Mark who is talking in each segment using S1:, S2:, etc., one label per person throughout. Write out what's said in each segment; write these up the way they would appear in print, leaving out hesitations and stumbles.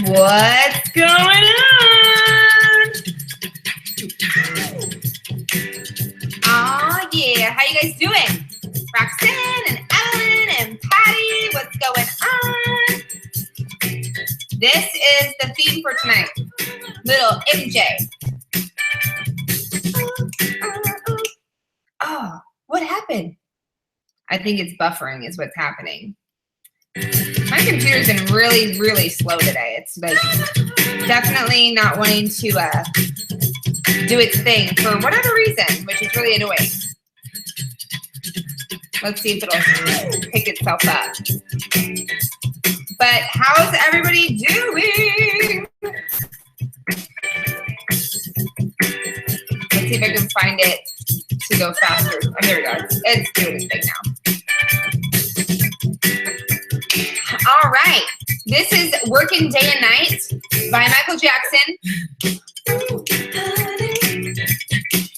S1: What's going on? Oh yeah, how you guys doing? Roxanne and Evelyn and Patty, what's going on? This is the theme for tonight. Little MJ. Oh, what happened? I think it's buffering is what's happening. My computer's been really, really slow today. It's like definitely not wanting to do its thing for whatever reason, which is really annoying. Let's see if it'll pick itself up. But how's everybody doing? Let's see if I can find it to go faster. Oh, here we go. It's doing its thing now. All right. This is Working Day and Night by Michael Jackson.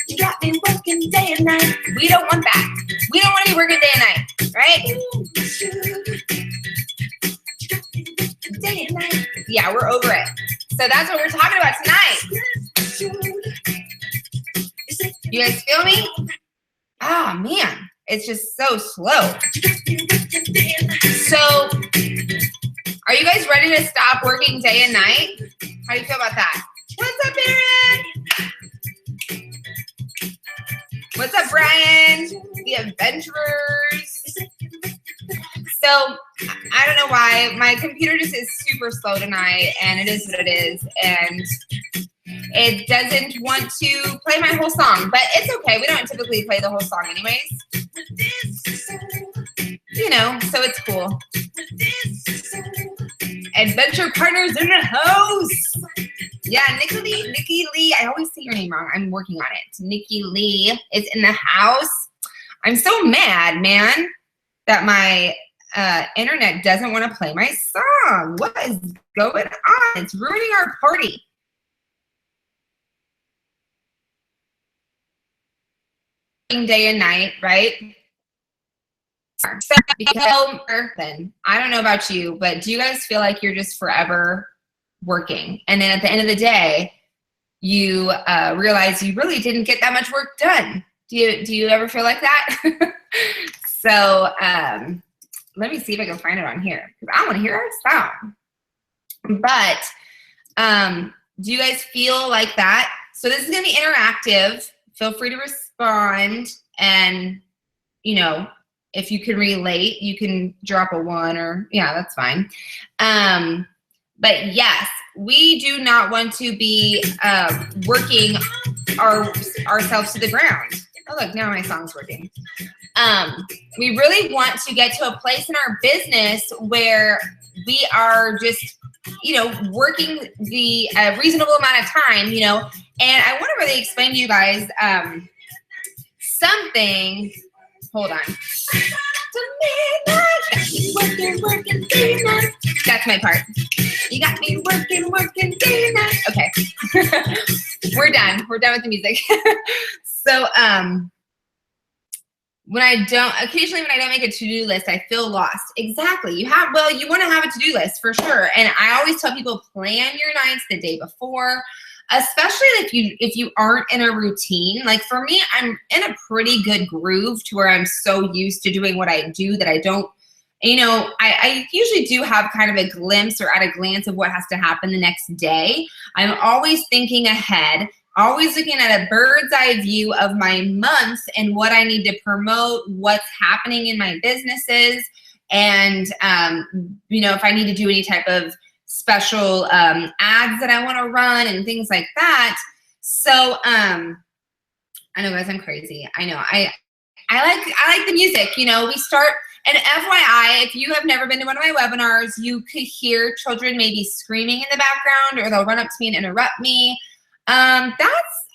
S1: You got me working day and night. We don't want that. We don't want to be working day and night, right? Day and night. Yeah, we're over it. So that's what we're talking about tonight. You guys feel me? Oh, man. It's just so slow. So, are you guys ready to stop working day and night? How do you feel about that? What's up, Aaron? What's up, Brian? The Adventurers. So, I don't know why. My computer just is super slow tonight, and it is what it is. And it doesn't want to play my whole song, but it's okay. We don't typically play the whole song anyways. You know, so it's cool. Adventure Partners in the house. Yeah, Nikki Lee. I always say your name wrong. I'm working on it. Nikki Lee is in the house. I'm so mad, man, that my internet doesn't want to play my song. What is going on? It's ruining our party. Day and night, right? So, I don't know about you, but do you guys feel like you're just forever working? And then at the end of the day, you realize you really didn't get that much work done. Do you ever feel like that? So let me see if I can find it on here, because I want to hear our song. But do you guys feel like that? So this is going to be interactive. Feel free to respond, and you know, if you can relate, you can drop a 1 or yeah, that's fine. But yes, we do not want to be working ourselves to the ground. Oh look, now my song's working. We really want to get to a place in our business where we are just, you know, working the reasonable amount of time, you know. And I want to really explain to you guys something. Hold on. Working day and night. That's my part. You got me working day and night. Okay. We're done. We're done with the music. So occasionally when I don't make a to-do list, I feel lost. Exactly. You want to have a to-do list for sure. And I always tell people, plan your nights the day before, especially if you aren't in a routine. Like for me, I'm in a pretty good groove to where I'm so used to doing what I do that I don't, you know, I usually do have kind of a glimpse or at a glance of what has to happen the next day. I'm always thinking ahead, always looking at a bird's eye view of my month and what I need to promote, what's happening in my businesses, and, you know, if I need to do any type of special ads that I want to run and things like that. So I know, guys, I'm crazy. I know. I like the music. You know, we start. And FYI, if you have never been to one of my webinars, you could hear children maybe screaming in the background, or they'll run up to me and interrupt me. That's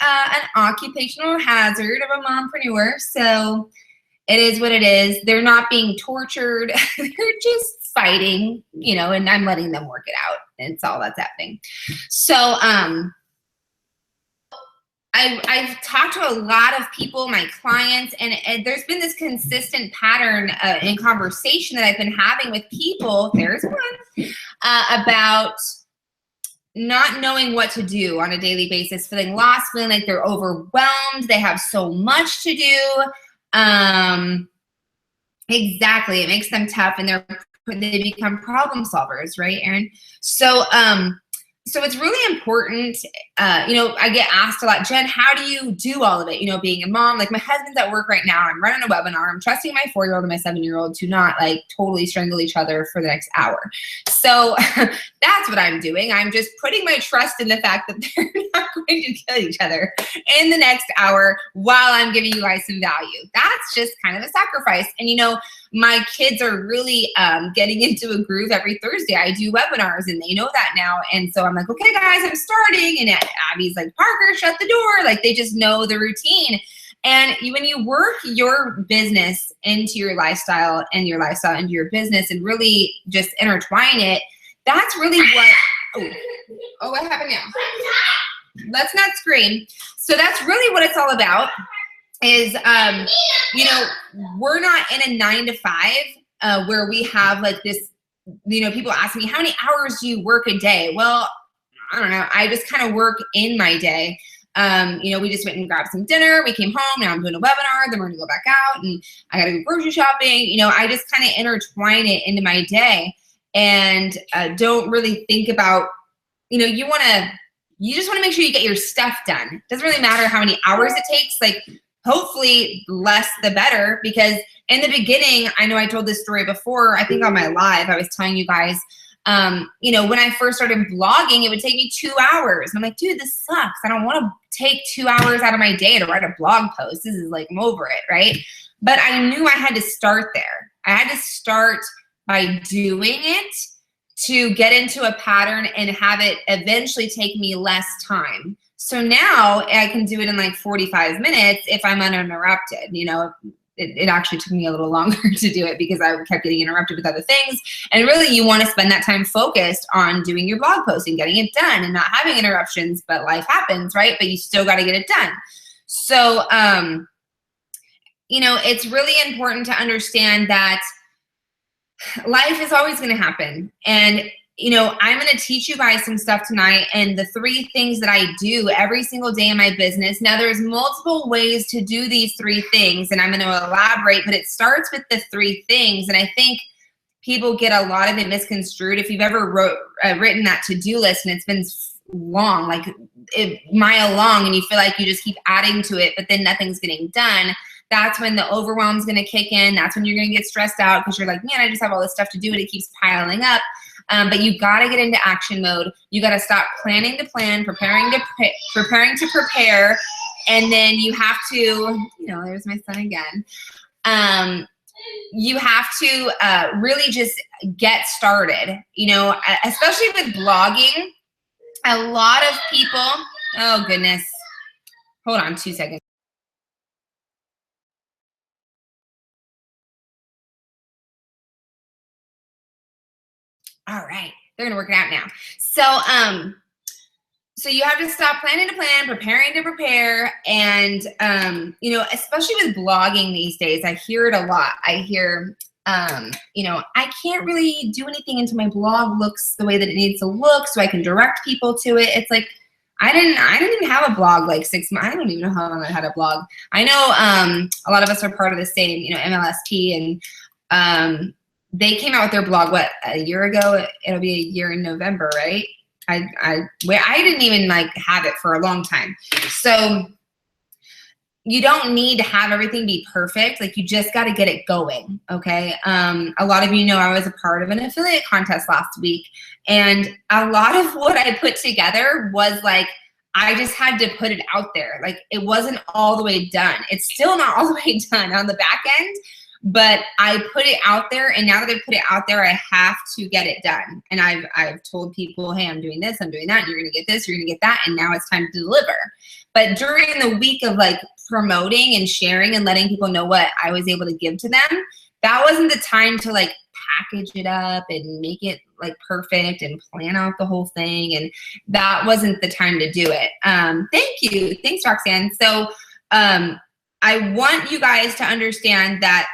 S1: an occupational hazard of a mompreneur. So it is what it is. They're not being tortured. They're just fighting, you know, and I'm letting them work it out. And it's all that's happening. So I've talked to a lot of people, my clients, and there's been this consistent pattern in conversation that I've been having with people. There's one about not knowing what to do on a daily basis, feeling lost, feeling like they're overwhelmed. They have so much to do. Exactly. It makes them tough and they become problem solvers, right, Erin? So it's really important, I get asked a lot, Jen, how do you do all of it? Being a mom, like my husband's at work right now. I'm running a webinar. I'm trusting my 4-year-old and my 7-year-old to not like totally strangle each other for the next hour. So that's what I'm doing. I'm just putting my trust in the fact that they're not going to kill each other in the next hour while I'm giving you guys some value. That's just kind of a sacrifice. And my kids are really getting into a groove every Thursday. I do webinars and they know that now. And so I'm like, okay, guys, I'm starting. And Abby's like, Parker, shut the door. Like they just know the routine. And when you work your business into your lifestyle and your lifestyle into your business and really just intertwine it, that's really what, what happened now? Let's not scream. So that's really what it's all about. Is, we're not in a 9-to-5 where we have like this, people ask me, how many hours do you work a day? Well, I don't know. I just kind of work in my day. We just went and grabbed some dinner. We came home. Now I'm doing a webinar. Then we're going to go back out and I got to go grocery shopping. I just kind of intertwine it into my day and don't really think about, you just want to make sure you get your stuff done. It doesn't really matter how many hours it takes. Like, hopefully less the better, because in the beginning, I know I told this story before, I think on my live, I was telling you guys, when I first started blogging, it would take me 2 hours. And I'm like, dude, this sucks. I don't want to take 2 hours out of my day to write a blog post. This is like, I'm over it, right? But I knew I had to start there. I had to start by doing it to get into a pattern and have it eventually take me less time. So now I can do it in like 45 minutes if I'm uninterrupted. It actually took me a little longer to do it because I kept getting interrupted with other things. And really you want to spend that time focused on doing your blog post and getting it done and not having interruptions, but life happens, right? But you still got to get it done. So, it's really important to understand that life is always going to happen. And I'm going to teach you guys some stuff tonight and the 3 things that I do every single day in my business. Now, there's multiple ways to do these 3 things, and I'm going to elaborate, but it starts with the 3 things. And I think people get a lot of it misconstrued. If you've ever written that to-do list and it's been long, like mile long, and you feel like you just keep adding to it, but then nothing's getting done, that's when the overwhelm's going to kick in. That's when you're going to get stressed out because you're like, man, I just have all this stuff to do and it keeps piling up. But you got to get into action mode. You got to stop planning to plan, preparing to prepare. And then you have to, there's my son again. You have to really just get started, especially with blogging. A lot of people, oh goodness. Hold on 2 seconds. All right, they're gonna work it out now. So you have to stop planning to plan, preparing to prepare, and especially with blogging these days, I hear it a lot. I hear, I can't really do anything until my blog looks the way that it needs to look, so I can direct people to it. It's like I didn't even have a blog like 6 months. I don't even know how long I had a blog. I know a lot of us are part of the same, MLSP, and they came out with their blog, a year ago? It'll be a year in November, right? I didn't even have it for a long time. So you don't need to have everything be perfect. Like, you just got to get it going. Okay. A lot of you know I was a part of an affiliate contest last week, and a lot of what I put together was I just had to put it out there. Like, it wasn't all the way done. It's still not all the way done on the back end, but I put it out there, and now that I put it out there, I have to get it done. And I've told people, hey, I'm doing this, I'm doing that, and you're gonna get this, you're gonna get that, and now it's time to deliver. But during the week of promoting and sharing and letting people know what I was able to give to them, that wasn't the time to package it up and make it like perfect and plan out the whole thing. And that wasn't the time to do it. Thank you. Thanks, Roxanne. So I want you guys to understand that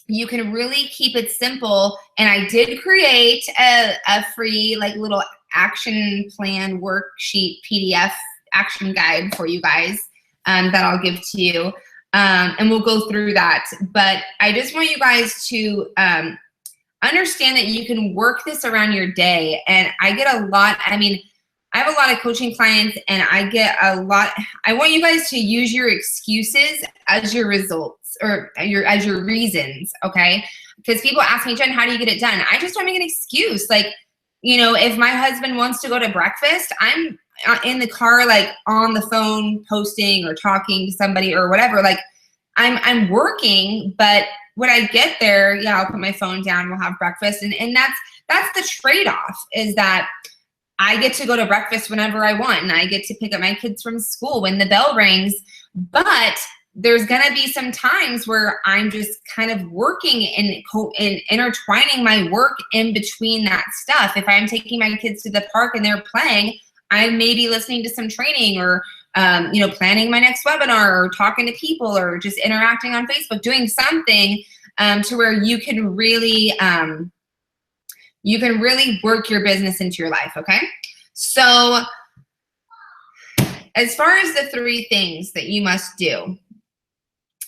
S1: you can really keep it simple. And I did create a free like little action plan worksheet PDF action guide for you guys that I'll give to you. And we'll go through that. But I just want you guys to understand that you can work this around your day. And I get a lot, I mean, I have a lot of coaching clients and I get a lot, I want you guys to use your excuses as your results or as your reasons, okay? Because people ask me, Jen, how do you get it done? I just don't make an excuse. Like, you know, if my husband wants to go to breakfast, I'm in the car, like on the phone, posting or talking to somebody or whatever. Like I'm working, but when I get there, yeah, I'll put my phone down, we'll have breakfast. And that's the trade-off, is that I get to go to breakfast whenever I want, and I get to pick up my kids from school when the bell rings. But there's gonna be some times where I'm just kind of working and intertwining my work in between that stuff. If I'm taking my kids to the park and they're playing, I may be listening to some training or you know, planning my next webinar or talking to people or just interacting on Facebook, doing something to where you can really work your business into your life, okay? So as far as the 3 things that you must do,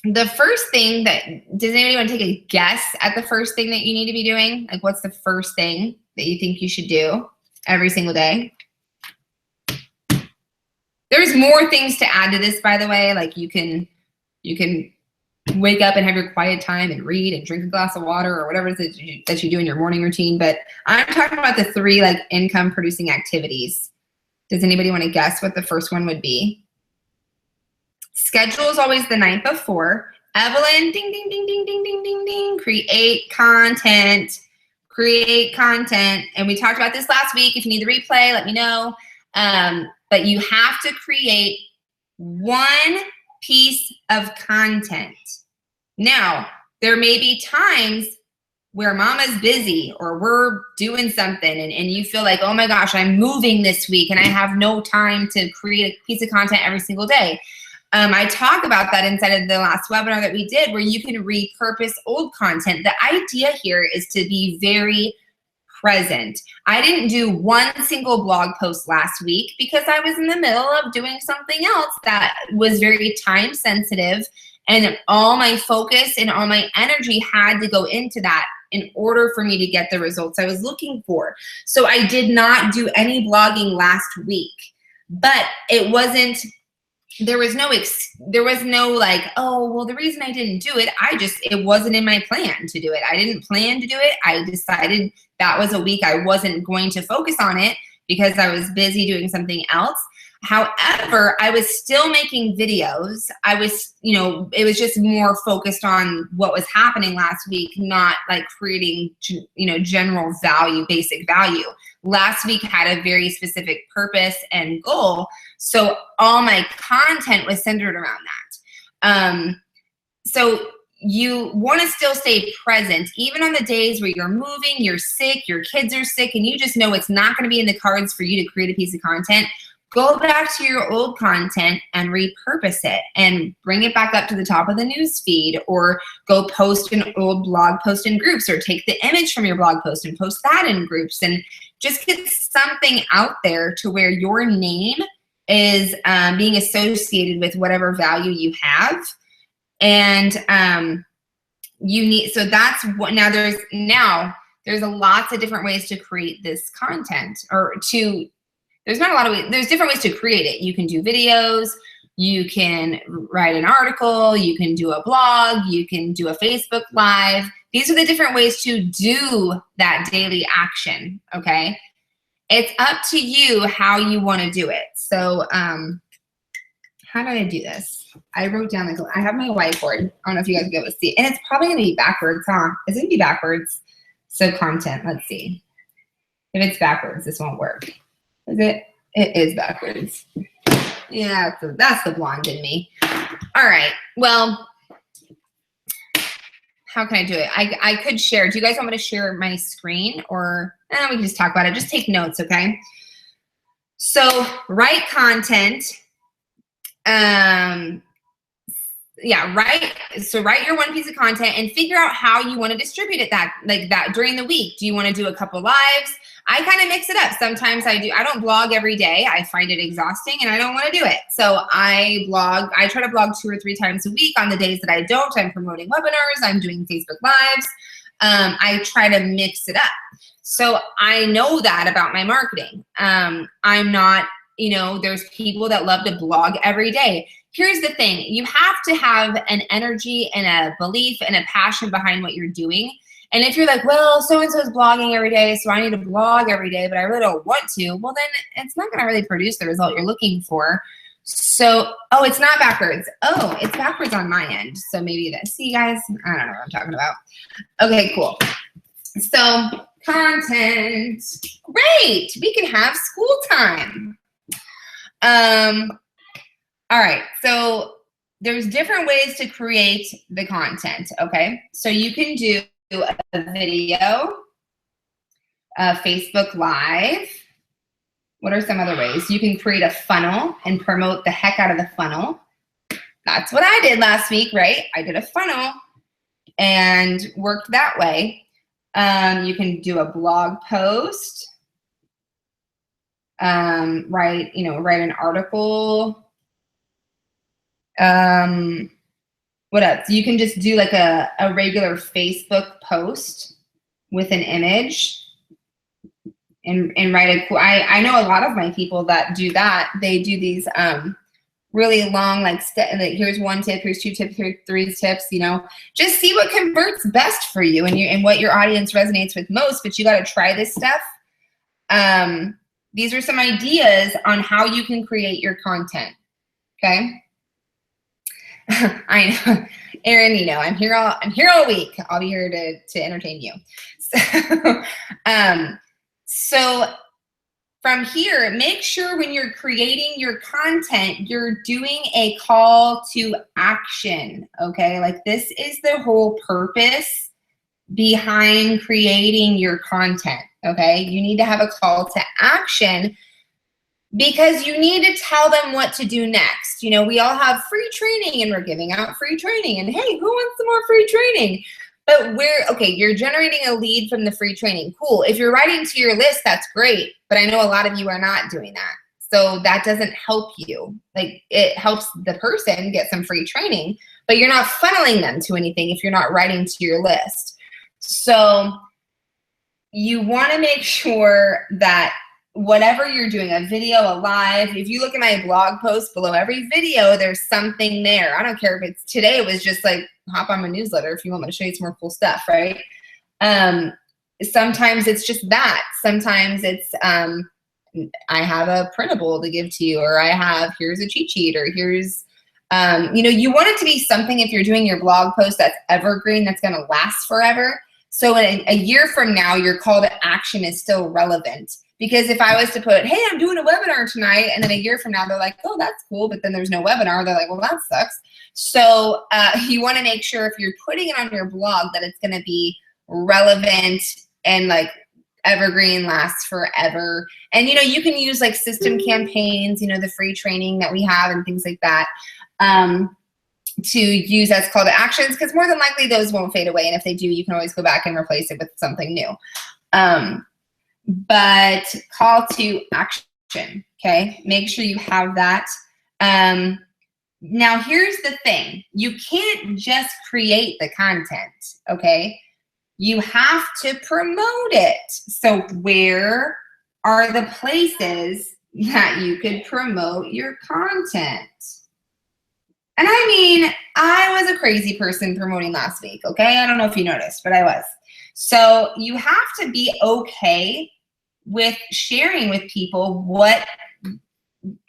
S1: the first thing that, does anybody want to take a guess at the first thing that you need to be doing? Like, what's the first thing that you think you should do every single day? There's more things to add to this, by the way. Like you can wake up and have your quiet time and read and drink a glass of water or whatever it is that you do in your morning routine. But I'm talking about the 3 like income producing activities. Does anybody want to guess what the first one would be? Schedule is always the night before. Evelyn, ding, ding, ding, ding, ding, ding, ding, ding. Create content. Create content. And we talked about this last week. If you need the replay, let me know. But you have to create 1 piece of content. Now, there may be times where mama's busy or we're doing something and you feel like, oh my gosh, I'm moving this week and I have no time to create a piece of content every single day. I talk about that inside of the last webinar that we did, where you can repurpose old content. The idea here is to be very present. I didn't do 1 single blog post last week because I was in the middle of doing something else that was very time sensitive, and all my focus and all my energy had to go into that in order for me to get the results I was looking for. So I did not do any blogging last week, but it wasn't, there was no like, oh, well, the reason I didn't do it, it wasn't in my plan to do it. I didn't plan to do it. I decided that was a week I wasn't going to focus on it because I was busy doing something else. However, I was still making videos. I was, you know, it was just more focused on what was happening last week, not like creating, you know, general value, basic value. Last week had a very specific purpose and goal. So all my content was centered around that. So you want to still stay present, even on the days where you're moving, you're sick, your kids are sick, and you just know it's not going to be in the cards for you to create a piece of content. Go back to your old content and repurpose it and bring it back up to the top of the news feed, or go post an old blog post in groups, or take the image from your blog post and post that in groups, and just get something out there to where your name is being associated with whatever value you have. And you need, so that's what, there's lots of different ways to create this content, or to, there's not a lot of ways, there's different ways to create it. You can do videos, you can write an article, you can do a blog, you can do a Facebook Live. These are the different ways to do that daily action, okay? It's up to you how you want to do it. So how did I do this? I wrote down, like, I have my whiteboard. I don't know if you guys will be able to see. And it's probably going to be backwards, huh? It's going to be backwards. So content, let's see. If it's backwards, this won't work. Is it? It is backwards. Yeah, that's the blonde in me. All right. Well, how can I do it? I could share. Do you guys want me to share my screen, or we can just talk about it? Just take notes, okay? So write content. Write your one piece of content and figure out how you want to distribute it that during the week. Do you want to do a couple lives? I kind of mix it up. Sometimes I don't blog every day. I find it exhausting and I don't want to do it. So I try to blog 2 or 3 times a week. On the days that I don't, I'm promoting webinars, I'm doing Facebook Lives. I try to mix it up. So I know that about my marketing. I'm not, there's people that love to blog every day. Here's the thing. You have to have an energy and a belief and a passion behind what you're doing. And if you're like, well, so-and-so is blogging every day, so I need to blog every day, but I really don't want to, well, then it's not going to really produce the result you're looking for. So, oh, it's not backwards. Oh, it's backwards on my end. So maybe this. See, guys? I don't know what I'm talking about. Okay, cool. So, content. Great. We can have school time. All right, so there's different ways to create the content, okay? So you can do a video, a Facebook Live. What are some other ways? You can create a funnel and promote the heck out of the funnel. That's what I did last week, right? I did a funnel and worked that way. You can do a blog post, write an article. What else? You can just do like a regular Facebook post with an image and write a cool, I know a lot of my people that do that. They do these really long, like here's 1 tip, here's 2 tips, here's 3 tips, just see what converts best for you and what your audience resonates with most, but you got to try this stuff. These are some ideas on how you can create your content, okay? I know, Erin, I'm here all week. I'll be here to entertain you. So from here, make sure when you're creating your content, you're doing a call to action, okay? Like this is the whole purpose behind creating your content, okay? You need to have a call to action because you need to tell them what to do next. We all have free training and we're giving out free training and hey, who wants some more free training? But you're generating a lead from the free training. Cool. If you're writing to your list, that's great. But I know a lot of you are not doing that. So that doesn't help you. Like it helps the person get some free training, but you're not funneling them to anything if you're not writing to your list. So you want to make sure that whatever you're doing, a video, a live, if you look at my blog post below every video, there's something there. I don't care if it's today, it was just like hop on my newsletter if you want me to show you some more cool stuff, right? Sometimes it's just that. Sometimes it's I have a printable to give to you, or here's a cheat sheet, or here's you want it to be something, if you're doing your blog post, that's evergreen, that's going to last forever. So in a year from now, your call to action is still relevant. Because if I was to put, hey, I'm doing a webinar tonight, and then a year from now, they're like, oh, that's cool, but then there's no webinar. They're like, well, that sucks. So you want to make sure if you're putting it on your blog that it's going to be relevant and like evergreen, lasts forever. And, you can use like system campaigns, the free training that we have and things like that to use as call to actions, because more than likely those won't fade away. And if they do, you can always go back and replace it with something new. But call to action, okay? Make sure you have that. Now, here's the thing. You can't just create the content, okay? You have to promote it. So where are the places that you could promote your content? And I mean, I was a crazy person promoting last week, okay? I don't know if you noticed, but I was. So you have to be okay with sharing with people what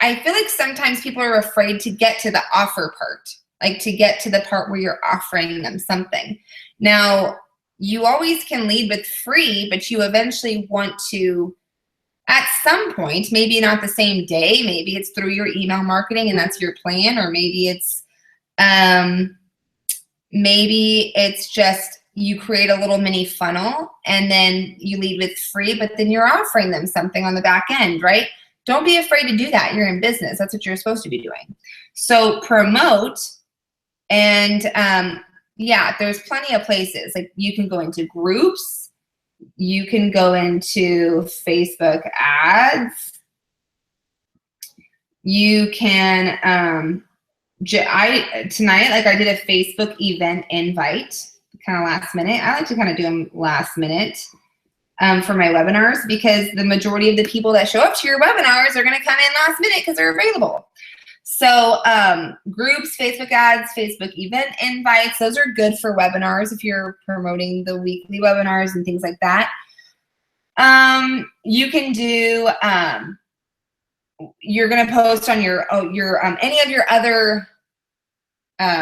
S1: I feel like sometimes people are afraid to get to the offer part, like to get to the part where you're offering them something. Now, you always can lead with free, but you eventually want to, at some point, maybe not the same day, maybe it's through your email marketing and that's your plan, or maybe it's just you create a little mini funnel and then you lead with free, but then you're offering them something on the back end, right? Don't be afraid to do that. You're in business. That's what you're supposed to be doing. So promote, and yeah, there's plenty of places. Like you can go into groups, you can go into Facebook ads, you can, tonight, like I did a Facebook event invite, kind of last minute. I like to kind of do them last minute for my webinars, because the majority of the people that show up to your webinars are going to come in last minute because they're available. So groups, Facebook ads, Facebook event invites, those are good for webinars if you're promoting the weekly webinars and things like that. You can do, you're going to post on your any of your other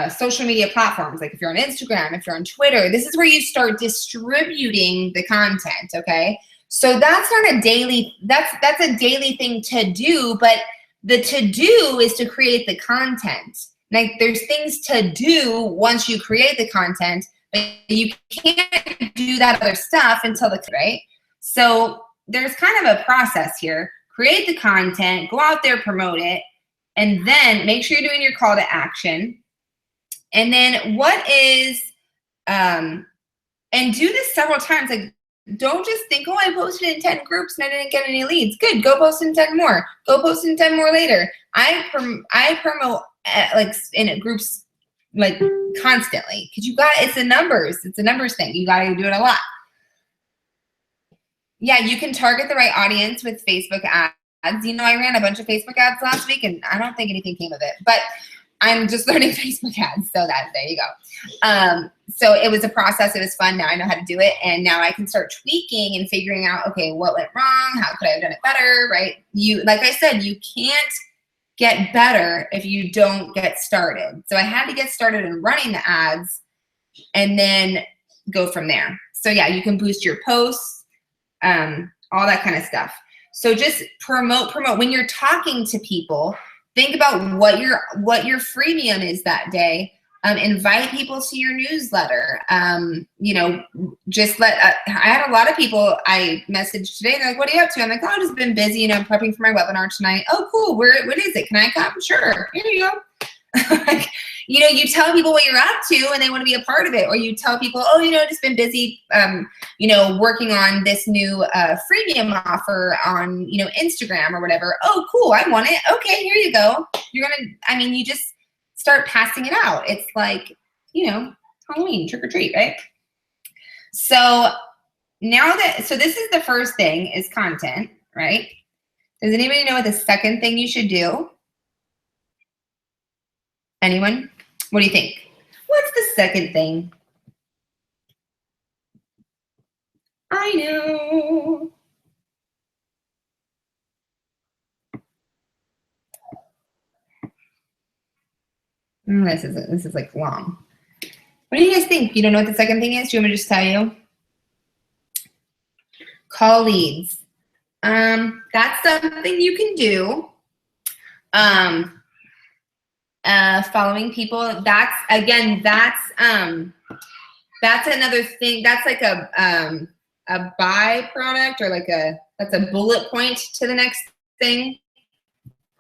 S1: social media platforms. Like if you're on Instagram, if you're on Twitter, this is where you start distributing the content, okay? So that's not a daily, that's a daily thing to do, but the to-do is to create the content. Like there's things to do once you create the content, but you can't do that other stuff until the, right? So there's kind of a process here. Create the content, go out there, promote it, and then make sure you're doing your call to action. And then what is, and do this several times. Like, don't just think, oh, I posted in 10 groups and I didn't get any leads. Good, go post in 10 more. Go post in 10 more later. I promote like in groups like constantly, because you got, it's a numbers thing. You got to do it a lot. Yeah, you can target the right audience with Facebook ads. You know, I ran a bunch of Facebook ads last week and I don't think anything came of it, but I'm just learning Facebook ads, so there you go. So it was a process. It was fun. Now I know how to do it, and now I can start tweaking and figuring out, okay, what went wrong? How could I have done it better, right? You, like I said, you can't get better if you don't get started. So I had to get started in running the ads and then go from there. So yeah, you can boost your posts, all that kind of stuff. So just promote. When you're talking to people, think about what your freemium is that day. Invite people to your newsletter. You know, just let, I had a lot of people I messaged today. They're like, what are you up to? I'm like, oh, I've just been busy. You know, I'm prepping for my webinar tonight. Oh, cool. What is it? Can I come? Sure. Here you go. Like, you know, you tell people what you're up to and they want to be a part of it. Or you tell people, oh, you know, just been busy, you know, working on this new freemium offer on, you know, Instagram or whatever. Oh, cool. I want it. Okay, here you go. You're going to, I mean, you just start passing it out. It's like, you know, Halloween, trick or treat, right? So now that, so this is the first thing is content, right? Does anybody know what the second thing you should do? Anyone? What do you think? What's the second thing? I know. This is like long. What do you guys think? You don't know what the second thing is? Do you want me to just tell you? Call leads. That's something you can do. Following people, that's another thing. That's like a byproduct, or like that's a bullet point to the next thing.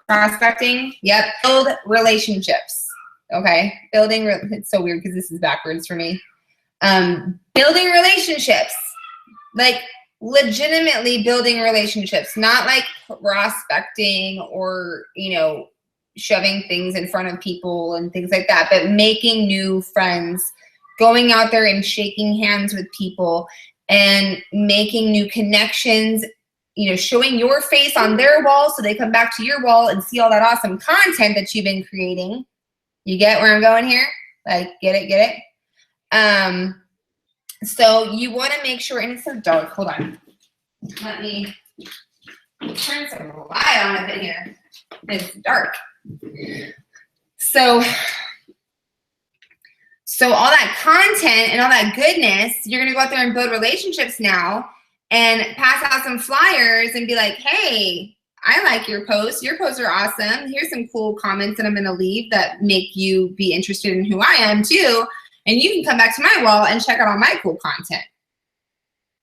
S1: Prospecting. Yep. Build relationships. Okay. It's so weird because this is backwards for me. Building relationships, like legitimately building relationships, not like prospecting or, you know, shoving things in front of people and things like that, but making new friends, going out there and shaking hands with people and making new connections, you know, showing your face on their wall so they come back to your wall and see all that awesome content that you've been creating. You get where I'm going here? Like, get it? So you want to make sure, and it's so dark, hold on. Let me turn some light on a bit here. It's dark. So all that content and all that goodness, you're gonna go out there and build relationships now and pass out some flyers and be like, hey, I like your posts. Your posts are awesome. Here's some cool comments that I'm gonna leave that make you be interested in who I am too. And you can come back to my wall and check out all my cool content,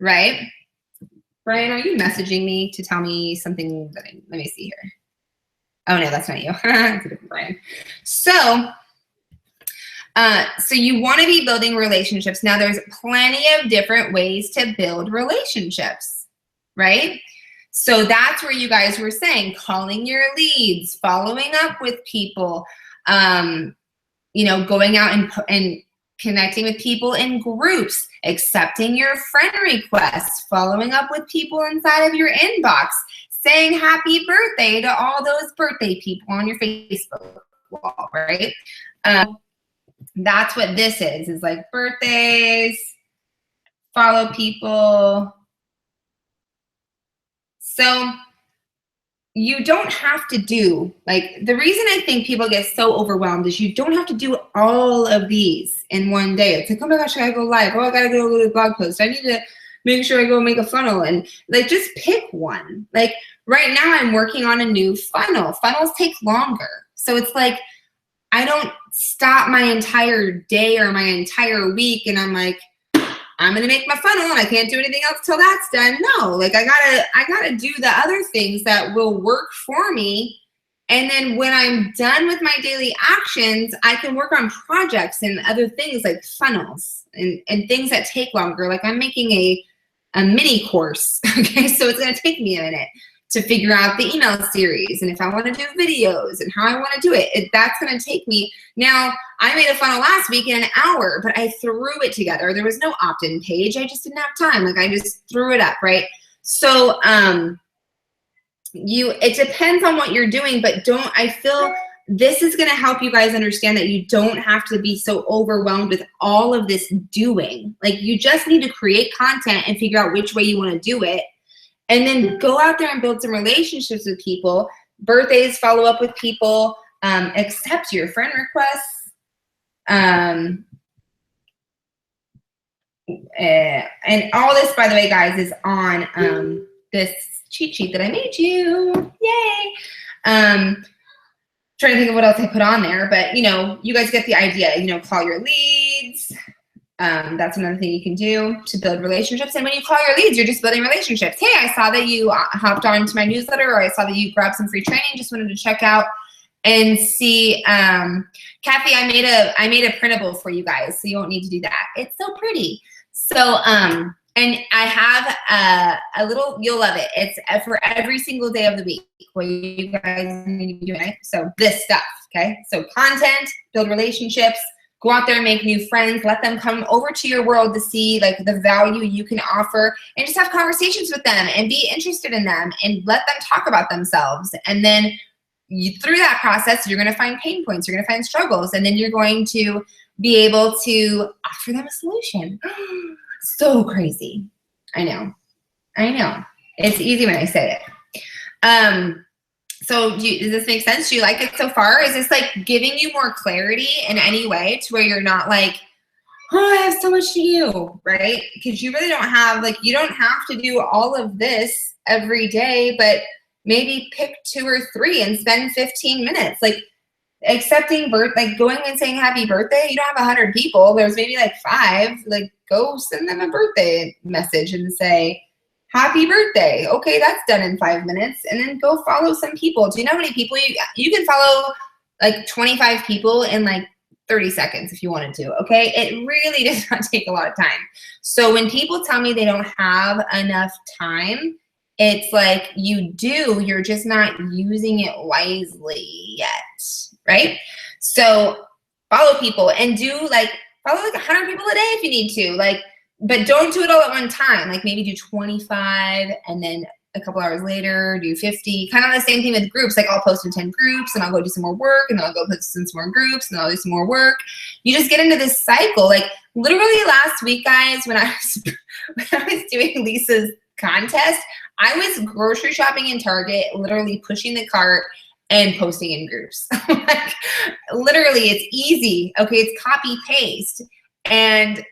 S1: right? Brian, are you messaging me to tell me something that let me see here. Oh no, that's not you. It's a different Brian. So you want to be building relationships. Now there's plenty of different ways to build relationships, right? So that's where you guys were saying, calling your leads, following up with people, you know, going out and connecting with people in groups, accepting your friend requests, following up with people inside of your inbox, saying happy birthday to all those birthday people on your Facebook wall, right? That's what this is like birthdays, follow people. So you don't have to do, like, the reason I think people get so overwhelmed is you don't have to do all of these in one day. It's like, oh my gosh, I gotta go live. Oh, I gotta go to the blog post. I need to make sure I go make a funnel. And like, just pick one. Like right now I'm working on a new funnel. Funnels take longer. So it's like, I don't stop my entire day or my entire week and I'm like, I'm gonna make my funnel and I can't do anything else till that's done. No, like I gotta do the other things that will work for me. And then when I'm done with my daily actions, I can work on projects and other things like funnels and things that take longer. Like I'm making a mini course, okay? So it's gonna take me a minute to figure out the email series and if I want to do videos and how I want to do it. That's going to take me. Now, I made a funnel last week in an hour, but I threw it together. There was no opt-in page. I just didn't have time. Like I just threw it up, right? So it depends on what you're doing, but I feel this is going to help you guys understand that you don't have to be so overwhelmed with all of this doing. Like you just need to create content and figure out which way you want to do it. And then go out there and build some relationships with people, birthdays, follow up with people, accept your friend requests. And all this, by the way, guys, is on this cheat sheet that I made you. Yay. Trying to think of what else I put on there, but you know, you guys get the idea. You know, call your leads. That's another thing you can do to build relationships. And when you call your leads, you're just building relationships. Hey, I saw that you hopped onto my newsletter, or I saw that you grabbed some free training. Just wanted to check out and see. Kathy, I made a printable for you guys, so you won't need to do that. It's so pretty. So, and I have a little, you'll love it. It's for every single day of the week. What you guys need to be doing. So this stuff, okay? So content, build relationships. Go out there and make new friends. Let them come over to your world to see like the value you can offer and just have conversations with them and be interested in them and let them talk about themselves. And then through that process, you're going to find pain points. You're going to find struggles. And then you're going to be able to offer them a solution. So crazy. I know. It's easy when I say it. So does this make sense? Do you like it so far? Is this like giving you more clarity in any way to where you're not like, oh, I have so much to do, right? Because you really don't have, like, you don't have to do all of this every day, but maybe pick 2 or 3 and spend 15 minutes. Like accepting like going and saying happy birthday. You don't have 100 people. There's maybe like 5. Like go send them a birthday message and say, happy birthday. Okay, that's done in 5 minutes. And then go follow some people. Do you know how many people you can follow? Like 25 people in like 30 seconds if you wanted to, okay? It really does not take a lot of time. So when people tell me they don't have enough time, it's like you do, you're just not using it wisely yet, right? So follow people and follow like 100 people a day if you need to. Like, but don't do it all at one time. Like maybe do 25 and then a couple hours later do 50. Kind of the same thing with groups. Like I'll post in 10 groups and I'll go do some more work and then I'll go post in some more groups and I'll do some more work. You just get into this cycle. Like literally last week, guys, when I was doing Lisa's contest, I was grocery shopping in Target, literally pushing the cart and posting in groups. Like literally, it's easy. Okay, it's copy paste. And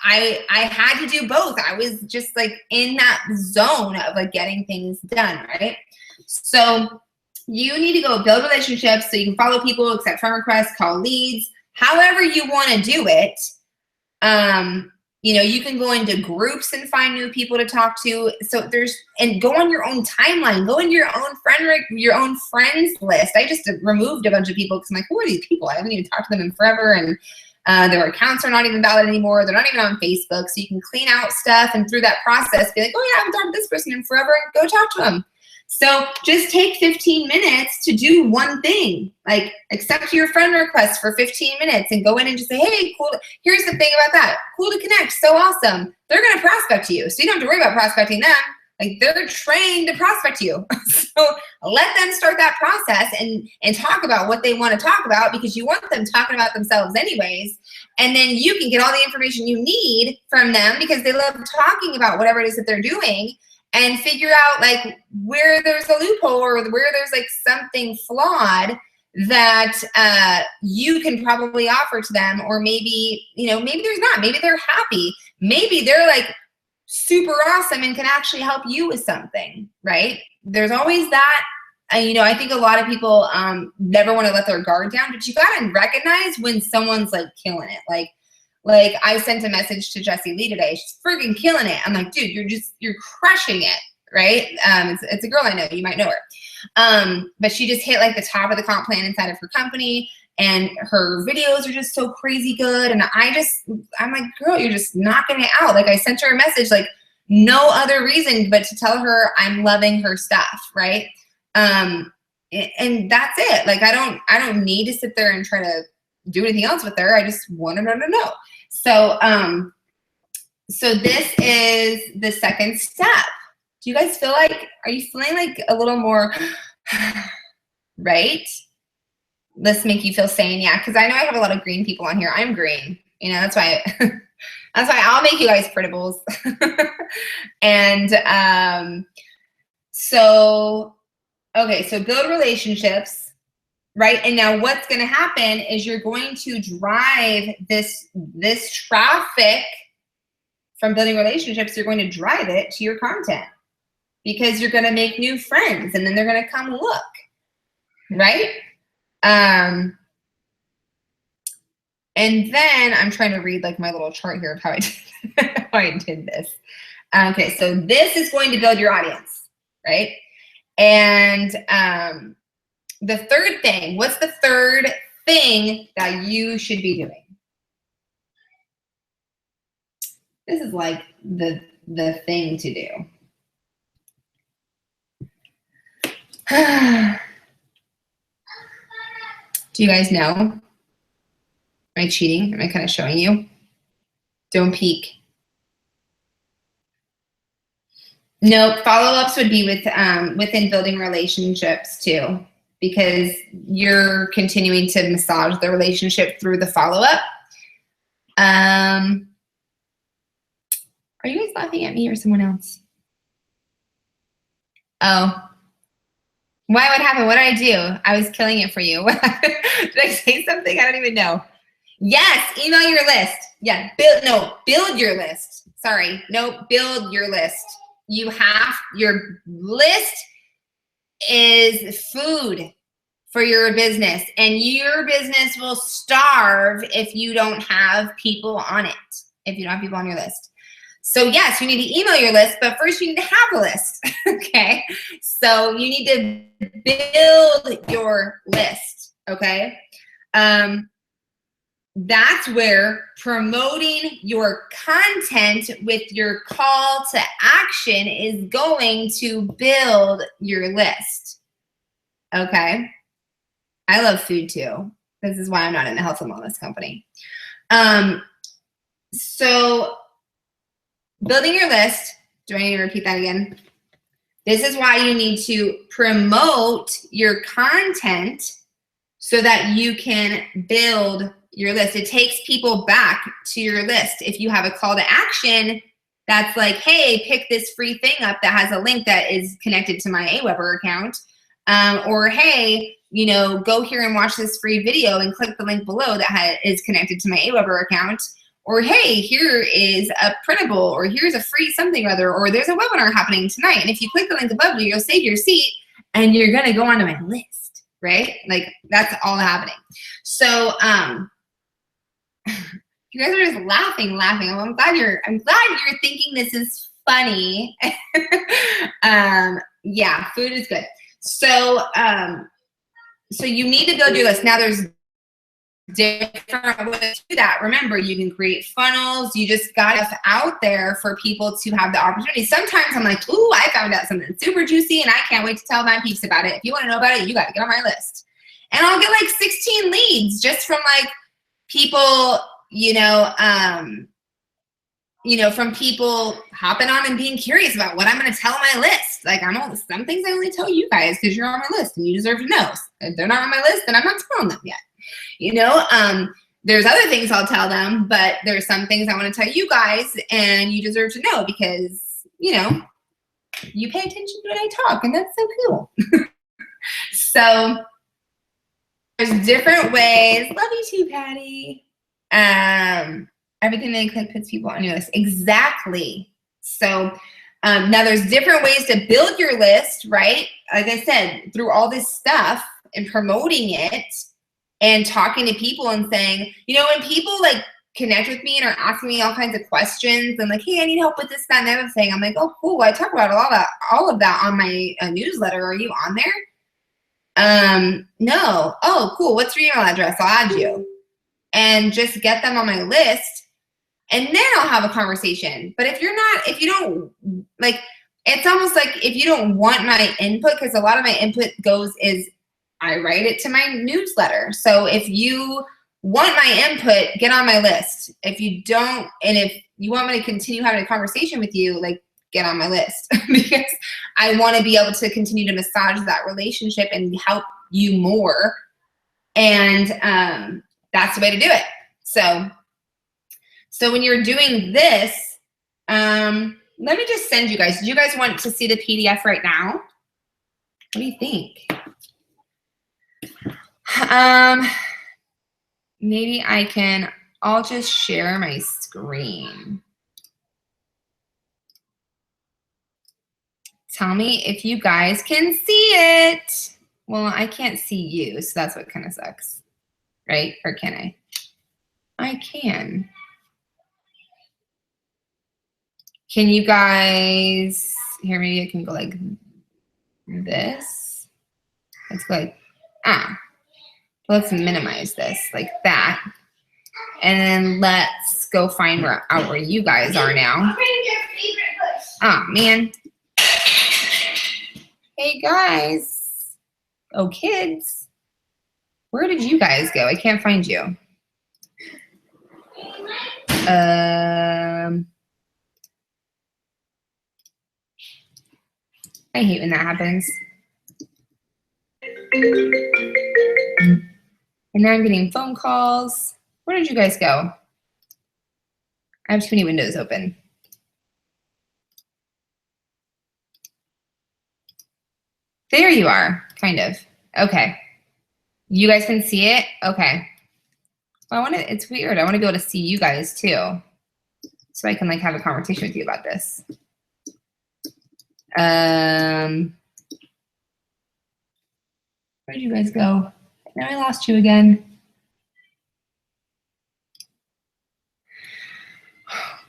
S1: I had to do both. I was just like in that zone of like getting things done, right? So you need to go build relationships so you can follow people, accept friend requests, call leads, however you want to do it. You know, you can go into groups and find new people to talk to. So and go on your own timeline, go into your own friends list. I just removed a bunch of people because I'm like, who are these people? I haven't even talked to them in forever. And their accounts are not even valid anymore. They're not even on Facebook. So you can clean out stuff, and through that process, be like, oh yeah, I haven't talked to this person in forever. Go talk to them. So just take 15 minutes to do one thing, like accept your friend request for 15 minutes and go in and just say, hey, cool. Here's the thing about that. Cool to connect. So awesome. They're going to prospect you. So you don't have to worry about prospecting them. Like, they're trained to prospect you. So let them start that process and talk about what they want to talk about, because you want them talking about themselves anyways. And then you can get all the information you need from them because they love talking about whatever it is that they're doing, and figure out like where there's a loophole or where there's like something flawed that you can probably offer to them. Or maybe, you know, maybe there's not, maybe they're happy. Maybe they're like super awesome and can actually help you with something, right? There's always that. You know, I think a lot of people never want to let their guard down, but you got to recognize when someone's like killing it. Like I sent a message to Jessie Lee today. She's freaking killing it. I'm like, dude, you're crushing it, right? It's a girl I know. You might know her. But she just hit like the top of the comp plan inside of her company, and her videos are just so crazy good. And I'm like, girl, you're just knocking it out. Like, I sent her a message, like no other reason but to tell her I'm loving her stuff, right? And that's it. Like, I don't need to sit there and try to do anything else with her. I just wanted her to know. So, so this is the second step. Do you guys feel like, are you feeling like a little more, right? Let's make you feel sane. Yeah. Cause I know I have a lot of green people on here. I'm green, you know, that's why, that's why I'll make you guys printables. And, so, okay. So build relationships. Right. And now what's going to happen is you're going to drive this traffic from building relationships. You're going to drive it to your content, because you're going to make new friends, and then they're going to come look. Right. And then I'm trying to read like my little chart here of how I did this. Okay. So this is going to build your audience. Right. And, the third thing, what's the third thing that you should be doing? This is like the thing to do. Do you guys know? Am I cheating? Am I kind of showing you? Don't peek. No, follow-ups would be with within building relationships too, because you're continuing to massage the relationship through the follow-up. Are you guys laughing at me or someone else? Oh. Why? What happened? What did I do? I was killing it for you. Did I say something? I don't even know. Yes, email your list. Yeah, build your list. Sorry, no, build your list. Your list is food for your business, and your business will starve if you don't have people on it, if you don't have people on your list. So yes, you need to email your list, but first you need to have a list, okay? So you need to build your list, okay? That's where promoting your content with your call to action is going to build your list, okay? I love food too. This is why I'm not in the health and wellness company. So building your list, do I need to repeat that again? This is why you need to promote your content so that you can build your list. It takes people back to your list. If you have a call to action that's like, hey, pick this free thing up that has a link that is connected to my Aweber account, or hey, you know, go here and watch this free video and click the link below that is connected to my Aweber account. Or hey, here is a printable, or here's a free something or other, or there's a webinar happening tonight. And if you click the link above, you'll save your seat and you're gonna go onto my list, right? Like that's all happening. So You guys are just laughing. I'm glad you're thinking this is funny. Yeah, food is good. So, so you need to build your list. Now there's different ways to do that. Remember, you can create funnels. You just got stuff out there for people to have the opportunity. Sometimes I'm like, ooh, I found out something super juicy and I can't wait to tell my peeps about it. If you want to know about it, you got to get on my list. And I'll get like 16 leads just from like people, from people hopping on and being curious about what I'm going to tell on my list. Like some things I only tell you guys because you're on my list and you deserve to know. If they're not on my list, then I'm not telling them yet. There's other things I'll tell them, but there's some things I want to tell you guys and you deserve to know because, you pay attention to when I talk and that's so cool. So there's different ways. Love you too, Patty. Everything they click puts people on your list. Exactly. So now there's different ways to build your list, right? Like I said, through all this stuff and promoting it and talking to people and saying, when people like connect with me and are asking me all kinds of questions and like, hey, I need help with this, that, and the other thing. I'm like, oh, cool. I talk about all of that on my newsletter. Are you on there? No. Oh, cool. What's your email address? I'll add you. And just get them on my list. And then I'll have a conversation. But if you don't, like, it's almost like if you don't want my input, because a lot of my input is I write it to my newsletter. So if you want my input, get on my list. If you don't, and if you want me to continue having a conversation with you, like, get on my list because I want to be able to continue to massage that relationship and help you more. And that's the way to do it. So when you're doing this, let me just send you guys. Do you guys want to see the PDF right now? What do you think? Maybe I'll just share my screen. Tell me if you guys can see it. Well, I can't see you, so that's what kind of sucks, right? Or can I? I can. Can you guys, here, maybe I can go like this. Let's go like, let's minimize this like that. And then let's go find out where you guys are now. Oh, man. Hey, guys. Oh, kids. Where did you guys go? I can't find you. I hate when that happens. And now I'm getting phone calls. Where did you guys go? I have too many windows open. There you are, kind of. Okay. You guys can see it? Okay. Well, it's weird. I want to be able to see you guys too. So I can like have a conversation with you about this. Where did you guys go? Now I lost you again.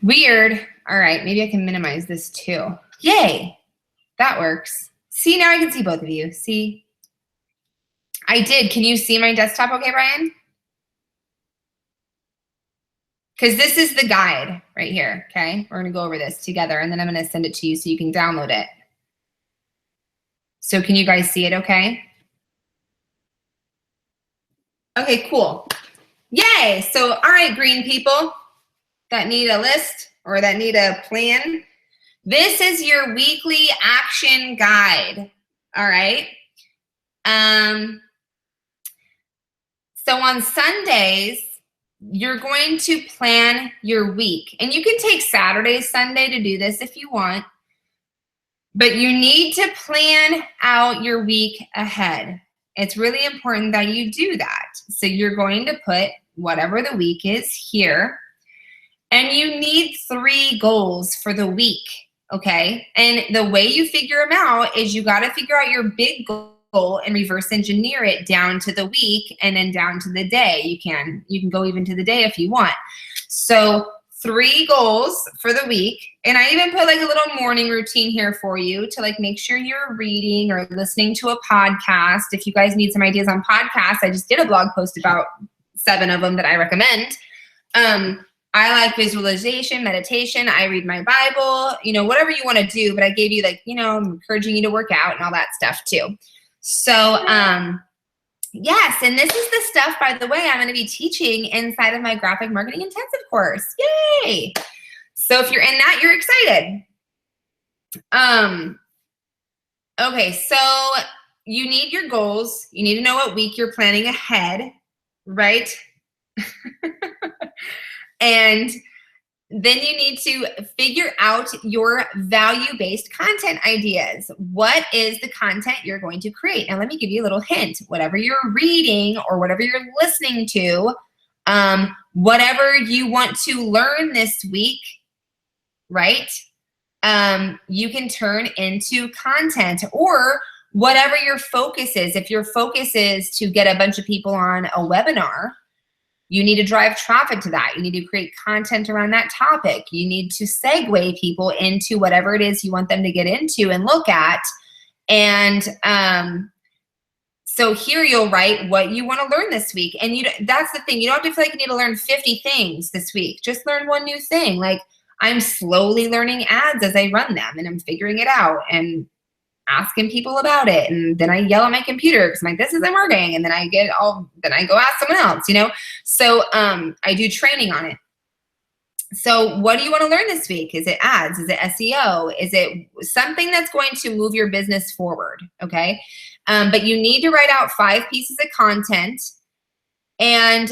S1: Weird. All right, maybe I can minimize this too. Yay, that works. See, now I can see both of you. See? I did. Can you see my desktop okay, Brian? Because this is the guide right here, okay? We're going to go over this together, and then I'm going to send it to you so you can download it. So can you guys see it okay? Okay, cool. Yay! So, all right, green people that need a list or that need a plan, this is your weekly action guide, all right? So on Sundays, you're going to plan your week. And you can take Saturday, Sunday to do this if you want. But you need to plan out your week ahead. It's really important that you do that. So you're going to put whatever the week is here. And you need 3 goals for the week, okay? And the way you figure them out is you got to figure out your big goal and reverse engineer it down to the week and then down to the day. You can go even to the day if you want. So 3 goals for the week. And I even put like a little morning routine here for you to like make sure you're reading or listening to a podcast. If you guys need some ideas on podcasts, I just did a blog post about 7 of them that I recommend. I like visualization, meditation. I read my Bible, whatever you want to do, but I gave you like, I'm encouraging you to work out and all that stuff too. So, yes. And this is the stuff, by the way, I'm going to be teaching inside of my graphic marketing intensive course. Yay. So if you're in that, you're excited. Okay. So you need your goals. You need to know what week you're planning ahead, right? And then you need to figure out your value-based content ideas. What is the content you're going to create? Now, let me give you a little hint. Whatever you're reading or whatever you're listening to, whatever you want to learn this week, right? You can turn into content, or whatever your focus is. If your focus is to get a bunch of people on a webinar, you need to drive traffic to that. You need to create content around that topic. You need to segue people into whatever it is you want them to get into and look at. And so here you'll write what you want to learn this week. And that's the thing. You don't have to feel like you need to learn 50 things this week. Just learn one new thing. Like, I'm slowly learning ads as I run them, and I'm figuring it out and asking people about it. And then I yell at my computer because I'm like, this isn't working. And then I go ask someone else, So I do training on it. So what do you want to learn this week? Is it ads? Is it SEO? Is it something that's going to move your business forward? Okay. But you need to write out 5 pieces of content and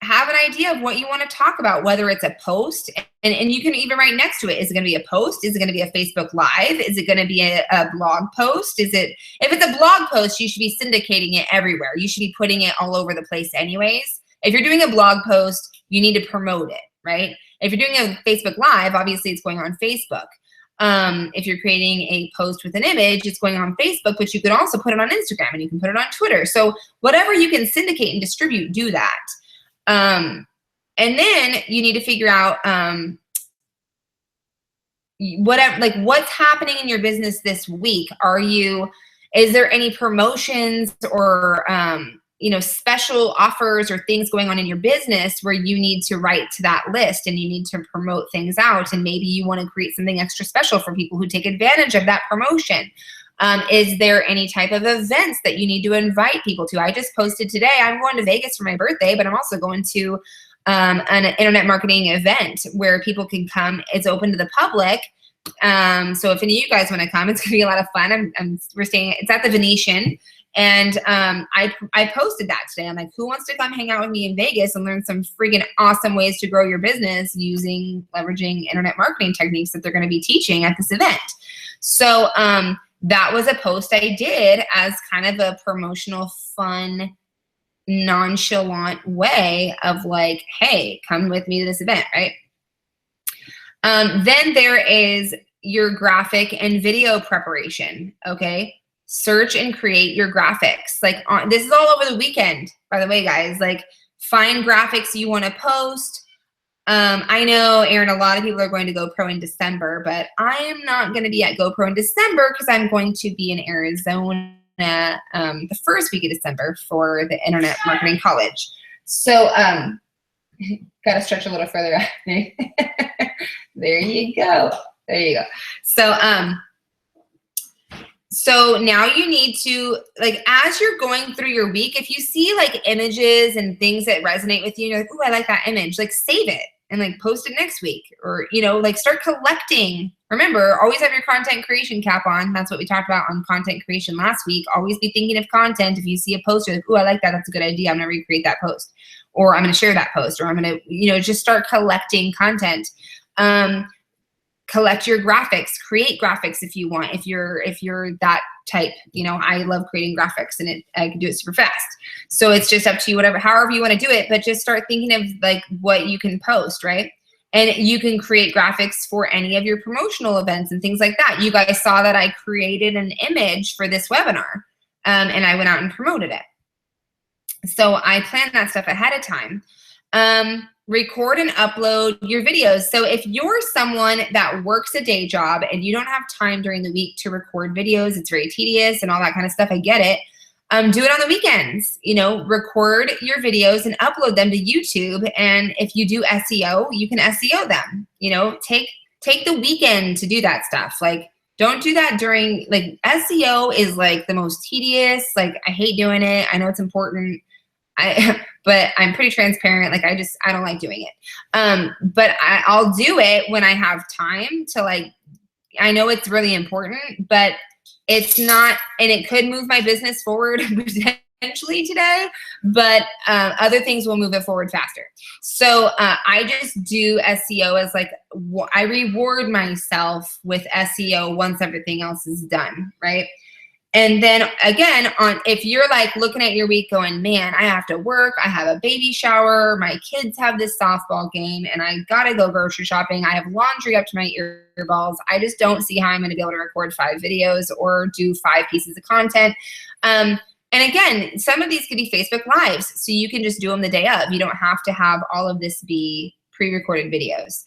S1: have an idea of what you want to talk about, whether it's a post, and you can even write next to it. Is it going to be a post? Is it going to be a Facebook Live? Is it going to be a blog post? If it's a blog post, you should be syndicating it everywhere. You should be putting it all over the place anyways. If you're doing a blog post, you need to promote it, right? If you're doing a Facebook Live, obviously it's going on Facebook. If you're creating a post with an image, it's going on Facebook, but you can also put it on Instagram and you can put it on Twitter. So whatever you can syndicate and distribute, do that. And then you need to figure out what's happening in your business this week. Is there any promotions or special offers or things going on in your business where you need to write to that list and you need to promote things out, and maybe you want to create something extra special for people who take advantage of that promotion? Is there any type of events that you need to invite people to? I just posted today, I'm going to Vegas for my birthday, but I'm also going to an internet marketing event where people can come. It's open to the public. So if any of you guys want to come, it's going to be a lot of fun. It's at the Venetian. And I posted that today. I'm like, who wants to come hang out with me in Vegas and learn some freaking awesome ways to grow your business leveraging internet marketing techniques that they're going to be teaching at this event? So that was a post I did as kind of a promotional, fun, nonchalant way of like, hey, come with me to this event, right? Then there is your graphic and video preparation, okay? Search and create your graphics. This is all over the weekend, by the way, guys. Find graphics you want to post. I know, Aaron, a lot of people are going to GoPro in December, but I am not going to be at GoPro in December because I'm going to be in Arizona the first week of December for the Internet Marketing College. So, got to stretch a little further out. There you go. There you go. So now you need to, as you're going through your week, if you see images and things that resonate with you, you're like, ooh, I like that image, save it and post it next week, or, start collecting. Remember, always have your content creation cap on. That's what we talked about on content creation last week. Always be thinking of content. If you see a post, you're like, ooh, I like that. That's a good idea. I'm going to recreate that post, or I'm going to share that post, or I'm going to, just start collecting content. Collect your graphics, create graphics if you want. If you're that type, I love creating graphics and I can do it super fast. So it's just up to you, however you want to do it, but just start thinking of what you can post, right? And you can create graphics for any of your promotional events and things like that. You guys saw that I created an image for this webinar. and I went out and promoted it. So I planned that stuff ahead of time. Record and upload your videos. So if you're someone that works a day job and you don't have time during the week to record videos, it's very tedious and all that kind of stuff, I get it. Do it on the weekends, record your videos and upload them to YouTube. And if you do SEO, you can SEO them, take the weekend to do that stuff. Like, don't do that during, like, SEO is like the most tedious. Like, I hate doing it. I know it's important. But I'm pretty transparent. Like, I don't like doing it. But I'll do it when I have time to, like, I know it's really important, but it's not, and it could move my business forward potentially today, but other things will move it forward faster. So I just do SEO as like, I reward myself with SEO once everything else is done, right? And then again, if you're like looking at your week going, man, I have to work, I have a baby shower, my kids have this softball game, and I gotta go grocery shopping, I have laundry up to my earballs, I just don't see how I'm gonna be able to record 5 videos or do 5 pieces of content. And again, some of these could be Facebook Lives, so you can just do them the day of. You don't have to have all of this be pre-recorded videos.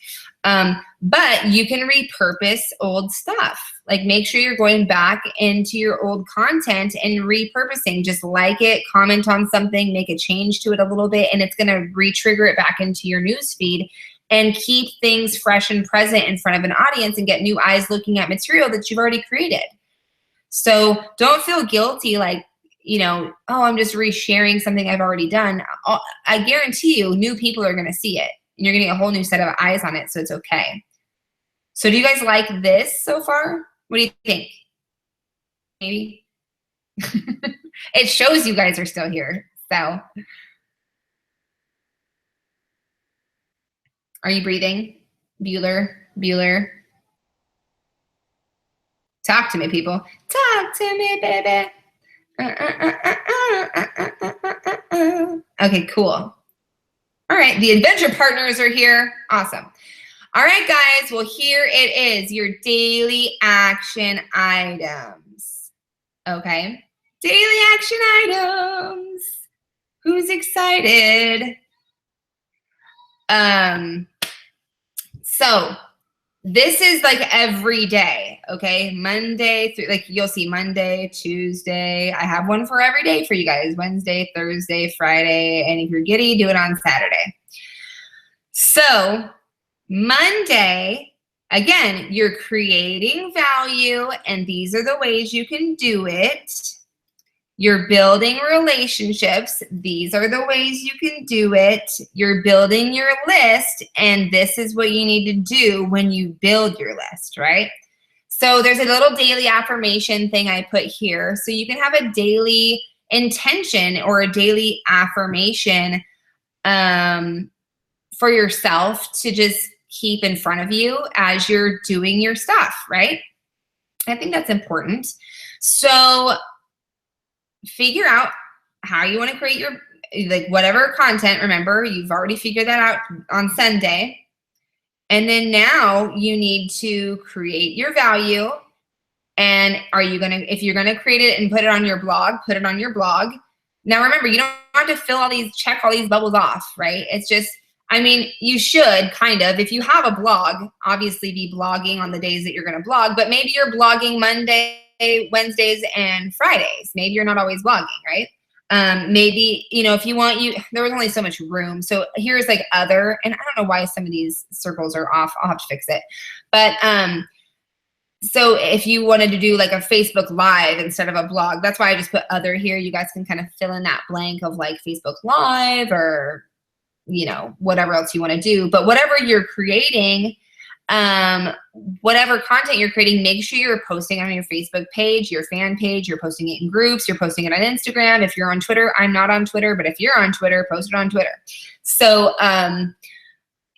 S1: But you can repurpose old stuff. Like, make sure you're going back into your old content and repurposing. Just like it, comment on something, make a change to it a little bit, and it's going to re-trigger it back into your news feed and keep things fresh and present in front of an audience and get new eyes looking at material that you've already created. So don't feel guilty like, oh, I'm just resharing something I've already done. I guarantee you new people are going to see it. You're getting a whole new set of eyes on it, so it's okay. So do you guys like this so far? What do you think? Maybe? It shows you guys are still here, so. Are you breathing? Bueller. Talk to me, people. Talk to me, baby. Okay, cool. All right, the adventure partners are here. Awesome. All right, guys. Well, here it is, your daily action items. Okay. Daily action items. Who's excited? So this is like every day, okay? Monday through, like, you'll see Monday, Tuesday. I have one for every day for you guys. Wednesday, Thursday, Friday, and if you're giddy, do it on Saturday. So Monday, again, you're creating value, and these are the ways you can do it. You're building relationships. These are the ways you can do it. You're building your list, and this is what you need to do when you build your list, right? So there's a little daily affirmation thing I put here. So you can have a daily intention or a daily affirmation for yourself to just keep in front of you as you're doing your stuff, right? I think that's important. So figure out how you want to create your, like, whatever content. Remember, you've already figured that out on Sunday. And then now you need to create your value. And if you're going to create it and put it on your blog, put it on your blog. Now, remember, you don't have to check all these bubbles off, right? It's just, I mean, you should kind of, if you have a blog, obviously be blogging on the days that you're going to blog, but maybe you're blogging Monday, Wednesdays, and Fridays. Maybe you're not always blogging, right? Maybe, if you want, there was only so much room. So here's like other, and I don't know why some of these circles are off. I'll have to fix it. But so if you wanted to do like a Facebook Live instead of a blog, that's why I just put other here. You guys can kind of fill in that blank of like Facebook Live or, whatever else you want to do. But whatever you're creating, whatever content you're creating, make sure you're posting on your Facebook page, your fan page, you're posting it in groups, you're posting it on Instagram. If you're on Twitter, I'm not on Twitter, but if you're on Twitter, post it on Twitter. So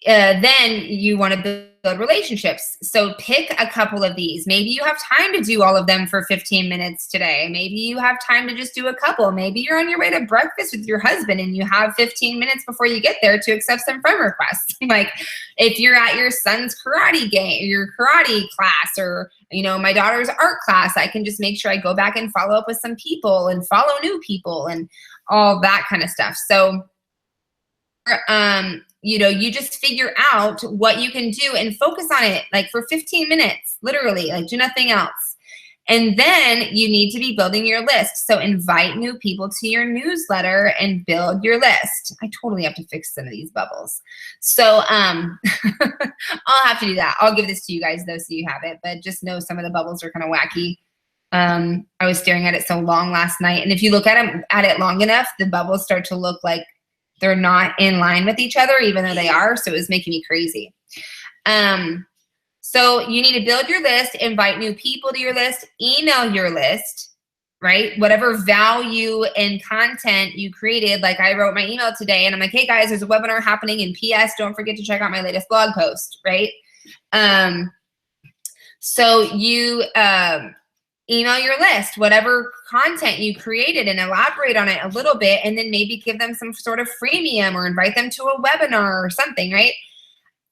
S1: then you want to build relationships. So pick a couple of these. Maybe you have time to do all of them for 15 minutes today. Maybe you have time to just do a couple. Maybe you're on your way to breakfast with your husband and you have 15 minutes before you get there to accept some friend requests. Like if you're at your son's karate game, your karate class, or, you know, my daughter's art class, I can just make sure I go back and follow up with some people and follow new people and all that kind of stuff. So, you know, you just figure out what you can do and focus on it like for 15 minutes, literally, like do nothing else. And then you need to be building your list. So invite new people to your newsletter and build your list. I totally have to fix some of these bubbles. So I'll have to do that. I'll give this to you guys though, so you have it, but just know some of the bubbles are kind of wacky. I was staring at it so long last night. And if you look at it long enough, the bubbles start to look like they're not in line with each other, even though they are. So it was making me crazy. So you need to build your list, invite new people to your list, email your list, right? Whatever value and content you created. Like I wrote my email today and I'm like, hey guys, there's a webinar happening in PS. Don't forget to check out my latest blog post, right? So you email your list, whatever content you created, and elaborate on it a little bit, and then maybe give them some sort of freemium or invite them to a webinar or something, right?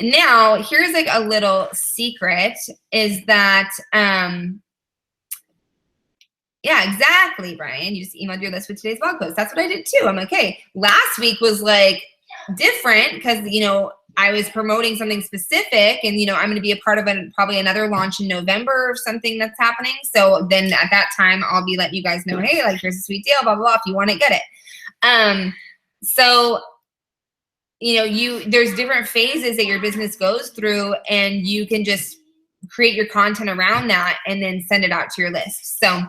S1: Now, here's like a little secret is that, yeah, exactly, Brian. You just emailed your list with today's blog post. That's what I did too. I'm like, hey, last week was like different because, you know, I was promoting something specific and, you know, I'm going to be a part of probably another launch in November or something that's happening. So then at that time, I'll be letting you guys know, hey, like, here's a sweet deal, blah, blah, blah. If you want it, get it. So, you know, there's different phases that your business goes through and you can just create your content around that and then send it out to your list. So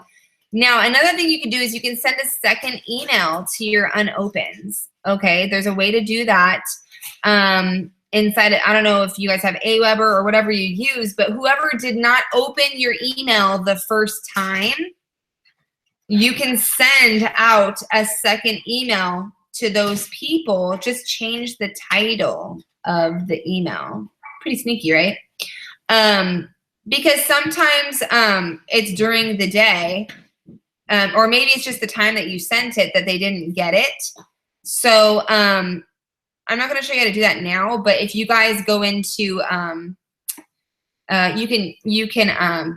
S1: now another thing you can do is you can send a second email to your unopens. Okay. There's a way to do that. Inside it, I don't know if you guys have Aweber or whatever you use, but whoever did not open your email the first time, you can send out a second email to those people. Just change the title of the email. Pretty sneaky, right? Because sometimes it's during the day, or maybe it's just the time that you sent it that they didn't get it. So I'm not going to show you how to do that now, but if you guys go into, you can,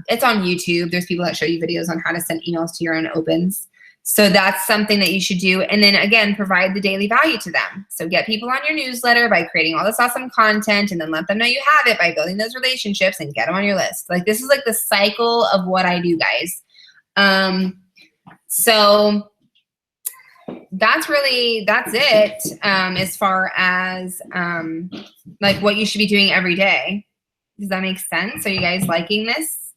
S1: it's on YouTube. There's people that show you videos on how to send emails to your own opens. So that's something that you should do. And then again, provide the daily value to them. So get people on your newsletter by creating all this awesome content and then let them know you have it by building those relationships and get them on your list. Like this is like the cycle of what I do, guys. So that's it as far as like what you should be doing every day. Does that make sense? Are you guys liking this?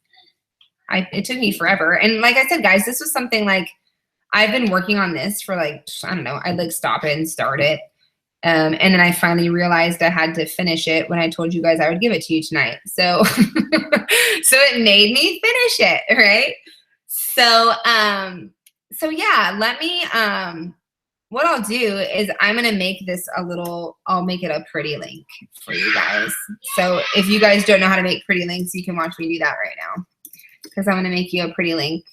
S1: It took me forever. And like I said, guys, this was something like I've been working on this for like, I don't know, I'd like stop it and start it. And then I finally realized I had to finish it when I told you guys I would give it to you tonight. So, so it made me finish it, right? So yeah, let me, what I'll do is I'm going to make this I'll make it a pretty link for you guys. So if you guys don't know how to make pretty links, you can watch me do that right now. Because I'm going to make you a pretty link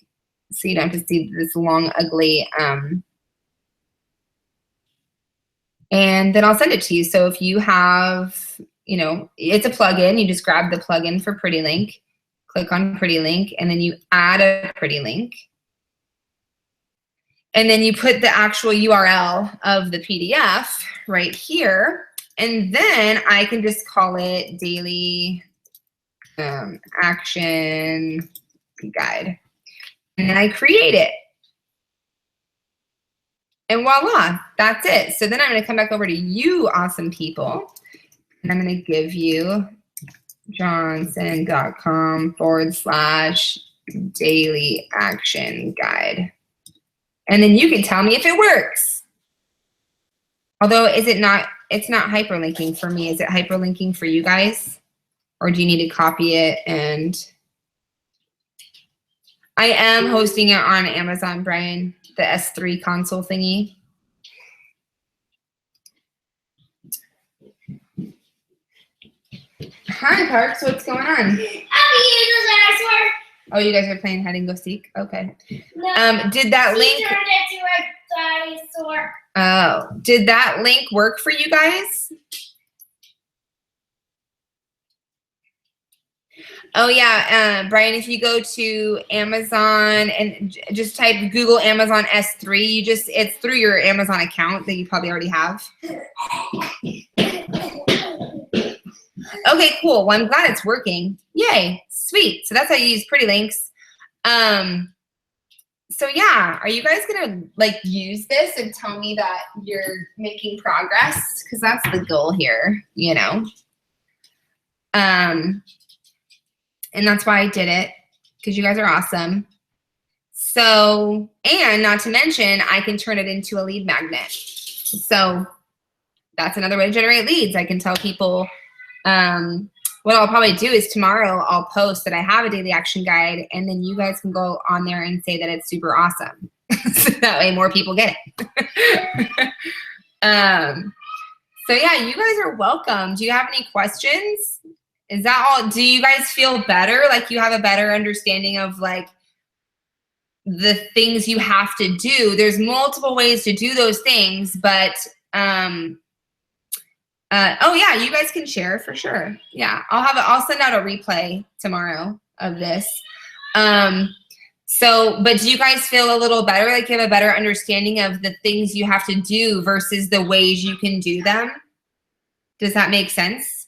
S1: so you don't have to see this long, ugly, and then I'll send it to you. So if you have, you know, it's a plugin, you just grab the plugin for Pretty Link, click on Pretty Link, and then you add a Pretty Link. And then you put the actual URL of the PDF right here. And then I can just call it Daily Action Guide. And then I create it. And voila, that's it. So then I'm going to come back over to you awesome people. And I'm going to give you johnson.com/daily action guide. And then you can tell me if it works. Although it's not hyperlinking for me. Is it hyperlinking for you guys? Or do you need to copy it? And I am hosting it on Amazon, Brian, the S3 console thingy. Hi, Parks. What's going on? Oh, you guys are playing hide and go seek? Okay.
S2: No,
S1: did that link
S2: turned into a dinosaur.
S1: Oh, did that link work for you guys? Oh yeah, Brian, if you go to Amazon and just type Google Amazon S3, it's through your Amazon account that you probably already have. Okay, cool. Well, I'm glad it's working. Yay, sweet. So that's how you use Pretty Links. So yeah, are you guys gonna like use this and tell me that you're making progress? Because that's the goal here, you know. And that's why I did it, because you guys are awesome. So, and not to mention, I can turn it into a lead magnet. So that's another way to generate leads. I can tell people, what I'll probably do is tomorrow I'll post that I have a daily action guide, and then you guys can go on there and say that it's super awesome. So that way more people get it. So yeah, you guys are welcome. Do you have any questions? Is that all? Do you guys feel better? Like you have a better understanding of like the things you have to do? There's multiple ways to do those things, but oh yeah, you guys can share for sure. Yeah, I'll send out a replay tomorrow of this. But do you guys feel a little better? Like you have a better understanding of the things you have to do versus the ways you can do them? Does that make sense?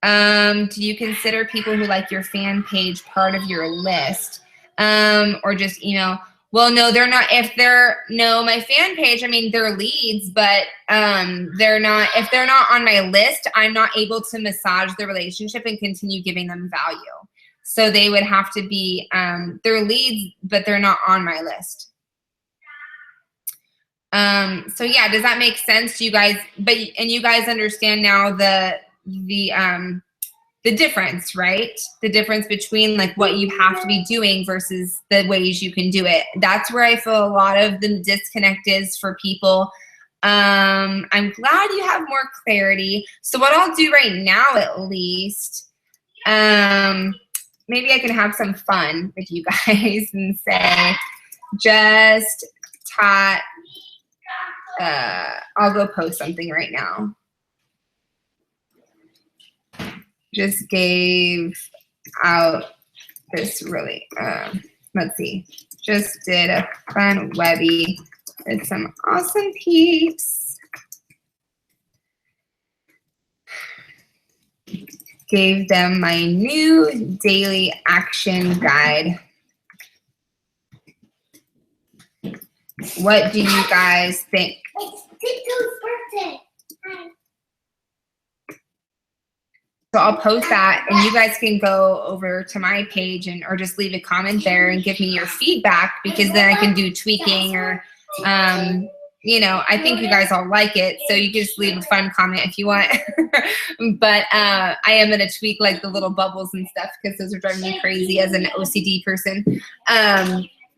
S1: Do you consider people who like your fan page part of your list? Or just email? Well, no, they're not. My fan page, I mean, they're leads, but they're not, if they're not on my list, I'm not able to massage the relationship and continue giving them value. So they would have to be, they're leads, but they're not on my list. So yeah, does that make sense to you guys? And you guys understand now the difference, right? The difference between like what you have to be doing versus the ways you can do it. That's where I feel a lot of the disconnect is for people. I'm glad you have more clarity. So what I'll do right now, at least, maybe I can have some fun with you guys and say, just taught, I'll go post something right now. Just gave out this really, let's see, just did a fun Webby with some awesome peeps. Gave them my new daily action guide. What do you guys think?
S2: It's Tito's birthday. Hi.
S1: So I'll post that, and you guys can go over to my page or just leave a comment there and give me your feedback, because then I can do tweaking or, you know, I think you guys all like it. So you can just leave a fun comment if you want. But I am going to tweak like the little bubbles and stuff, because those are driving me crazy as an OCD person.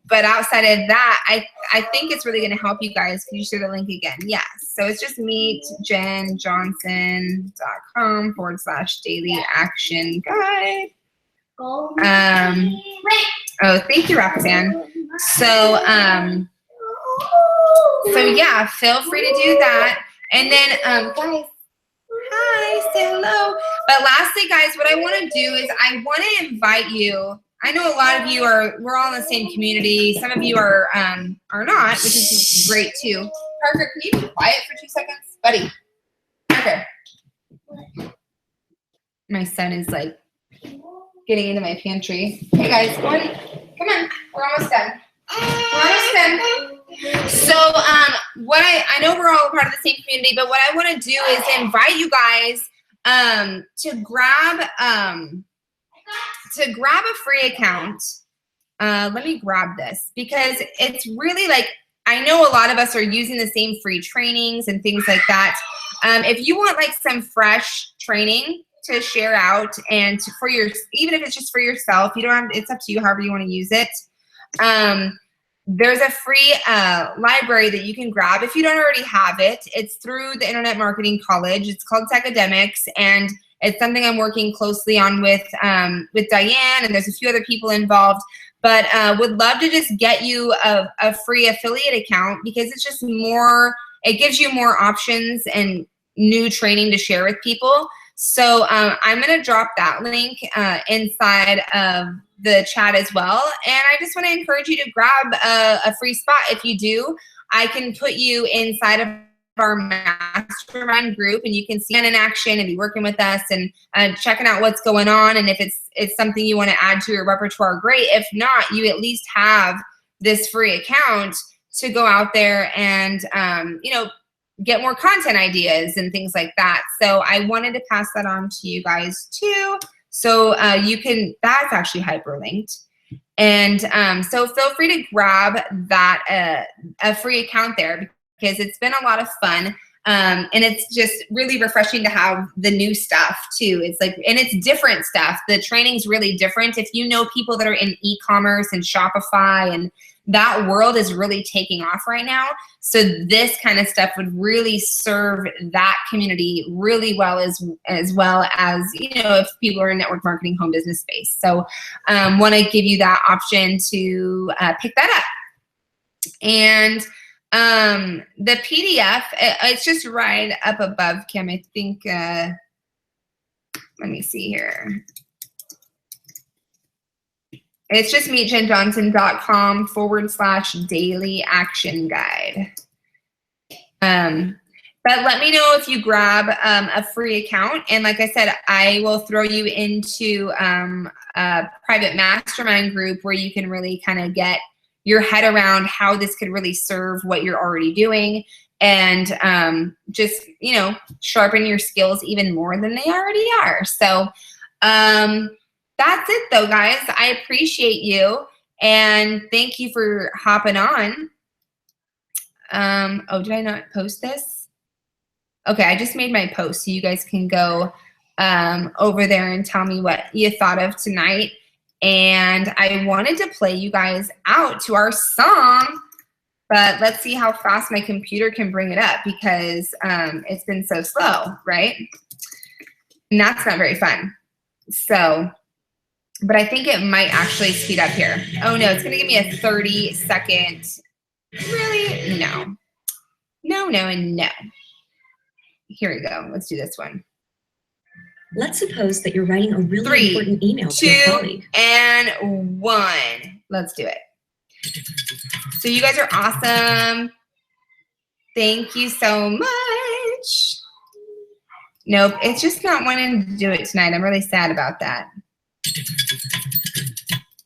S1: But outside of that, I think it's really going to help you guys. Can you share the link again? Yes. So it's just meetjenjohnson.com/daily action guide. Oh, thank you, Roxanne. So yeah, feel free to do that. And then, guys, hi, say hello. But lastly, guys, what I want to do is I want to invite you. I know a lot of you we're all in the same community. Some of you are not, which is great too. Parker, can you be quiet for 2 seconds? Buddy. Parker. My son is like getting into my pantry. Hey guys, come on. We're almost done. So what I know we're all part of the same community, but what I want to do is invite you guys to grab a free account. Let me grab this, because it's really like, I know a lot of us are using the same free trainings and things like that. If you want like some fresh training to share out and even if it's just for yourself, you don't have, it's up to you however you want to use it. there's a free library that you can grab if you don't already have it. It's through the Internet Marketing College. It's called Techademics, and it's something I'm working closely on with Diane, and there's a few other people involved. But would love to just get you a free affiliate account, because it's just more, it gives you more options and new training to share with people. So I'm going to drop that link inside of the chat as well. And I just want to encourage you to grab a free spot. If you do, I can put you inside of our mastermind group, and you can see it in action and be working with us and checking out what's going on. And if it's something you want to add to your repertoire, great. If not, you at least have this free account to go out there and get more content ideas and things like that. So I wanted to pass that on to you guys too. So you can, that's actually hyperlinked. And so feel free to grab that a free account there, because it's been a lot of fun. And it's just really refreshing to have the new stuff too. It's like, and it's different stuff. The training's really different. If you know people that are in e-commerce and Shopify, and that world is really taking off right now. So this kind of stuff would really serve that community really well, as well as, if people are in network marketing, home business space. So want to give you that option to pick that up. And the PDF, it's just right up above, Kim. I think, let me see here. It's just meetjenjohnson.com/daily action guide. But let me know if you grab a free account. And like I said, I will throw you into a private mastermind group where you can really kind of get your head around how this could really serve what you're already doing, and just, sharpen your skills even more than they already are. So that's it though, guys. I appreciate you, and thank you for hopping on. Oh, did I not post this? Okay, I just made my post, so you guys can go over there and tell me what you thought of tonight. And I wanted to play you guys out to our song, but let's see how fast my computer can bring it up, because it's been so slow, right? And that's not very fun. So, but I think it might actually speed up here. Oh no, it's gonna give me a 30-second. Really? No. No, no, and no. Here we go. Let's do this one.
S3: Let's suppose that you're writing a really important email to your colleague.
S1: 3, 2, and 1. Let's do it. So you guys are awesome. Thank you so much. Nope, it's just not wanting to do it tonight. I'm really sad about that.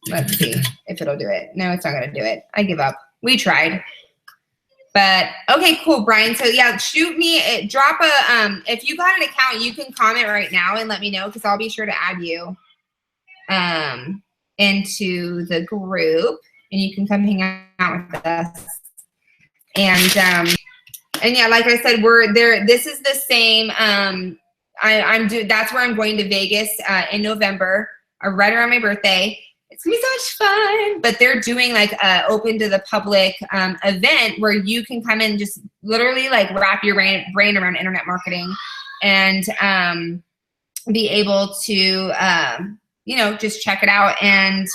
S1: Let's see if it'll do it. No, it's not gonna do it. I give up. We tried. But okay, cool, Brian. So yeah, shoot me, drop a, if you got an account, you can comment right now and let me know, because I'll be sure to add you into the group, and you can come hang out with us. And yeah, like I said, we're there. This is the same. That's where I'm going to Vegas in November, right around my birthday. It's gonna be so much fun. But they're doing like a open to the public event where you can come and just literally like wrap your brain around internet marketing, and be able to just check it out and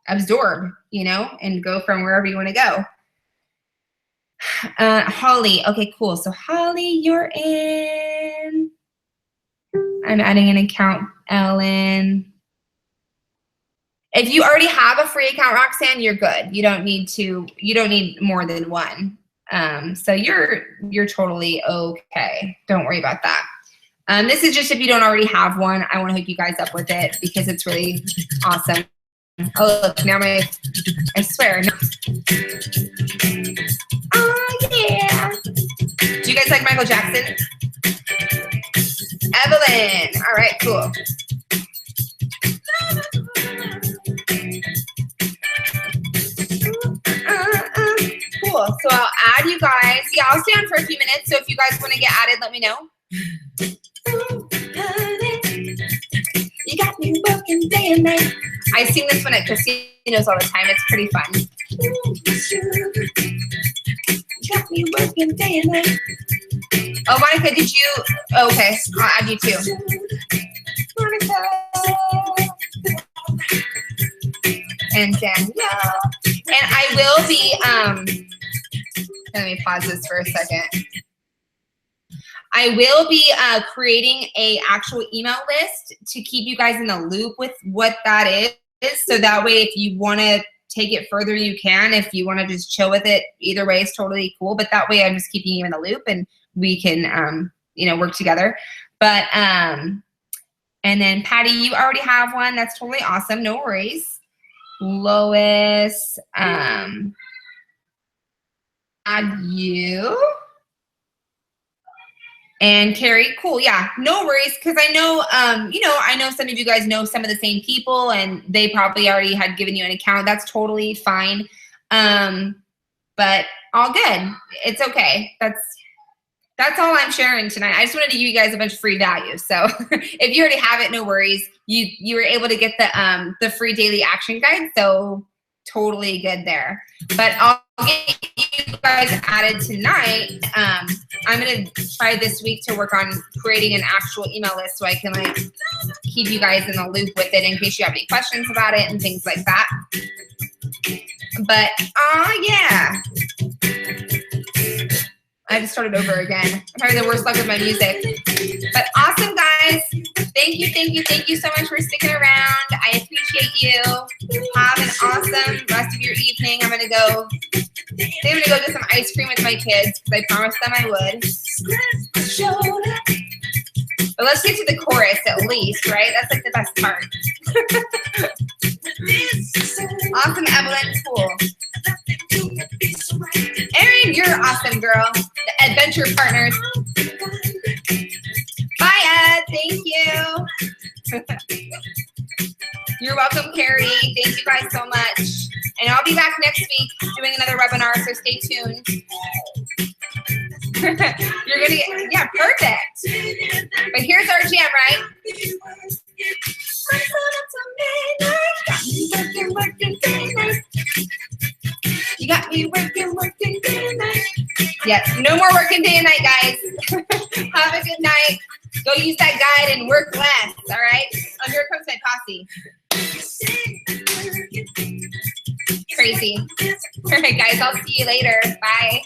S1: absorb, and go from wherever you want to go. Holly, okay, cool. So Holly, you're in. I'm adding an account, Ellen. If you already have a free account, Roxanne, you're good. You don't need more than one. So you're totally okay. Don't worry about that. This is just if you don't already have one. I want to hook you guys up with it because it's really awesome. Oh, look, now I swear. Oh, yeah. Do you guys like Michael Jackson? Evelyn. All right, cool. Cool. So I'll add you guys. Yeah, I'll stay on for a few minutes. So if you guys want to get added, let me know. You got me working day and night. I sing this one at Christina's all the time. It's pretty fun. Got me working day and night. Oh, Monica, did you? Oh, okay, I'll add you too. Monica and Danielle. And I will be, let me pause this for a second. I will be creating a actual email list to keep you guys in the loop with what that is. So that way, if you want to take it further, you can. If you want to just chill with it, either way is totally cool. But that way, I'm just keeping you in the loop, and we can, you know, work together. But and then Patty, you already have one. That's totally awesome. No worries. Lois, add you. And Carrie, cool, yeah, no worries, because I know, you know, I know some of you guys know some of the same people, and they probably already had given you an account. That's totally fine, but all good. It's okay. That's all I'm sharing tonight. I just wanted to give you guys a bunch of free value. So if you already have it, no worries. You were able to get the free daily action guide, so totally good there. But I'll get you guys added tonight. I'm gonna try this week to work on creating an actual email list so I can like keep you guys in the loop with it in case you have any questions about it and things like that. But yeah. I just started over again. I'm having the worst luck with my music. But awesome, guys. Thank you so much for sticking around. I appreciate you. Have an awesome rest of your evening. I'm gonna go get some ice cream with my kids because I promised them I would. But let's get to the chorus at least, right? That's like the best part. Awesome, Evelyn. Cool. Erin, you're awesome, girl. The adventure partners. Bye, Ed. Thank you. You're welcome, Carrie. Thank you guys so much. And I'll be back next week doing another webinar, so stay tuned. You're gonna get, yeah, perfect. But here's our jam, right? You got me working day and night. Yes, no more working day and night, guys. Have a good night. Go use that guide and work less, all right? Oh, here comes my posse. Crazy. All right, guys, I'll see you later. Bye.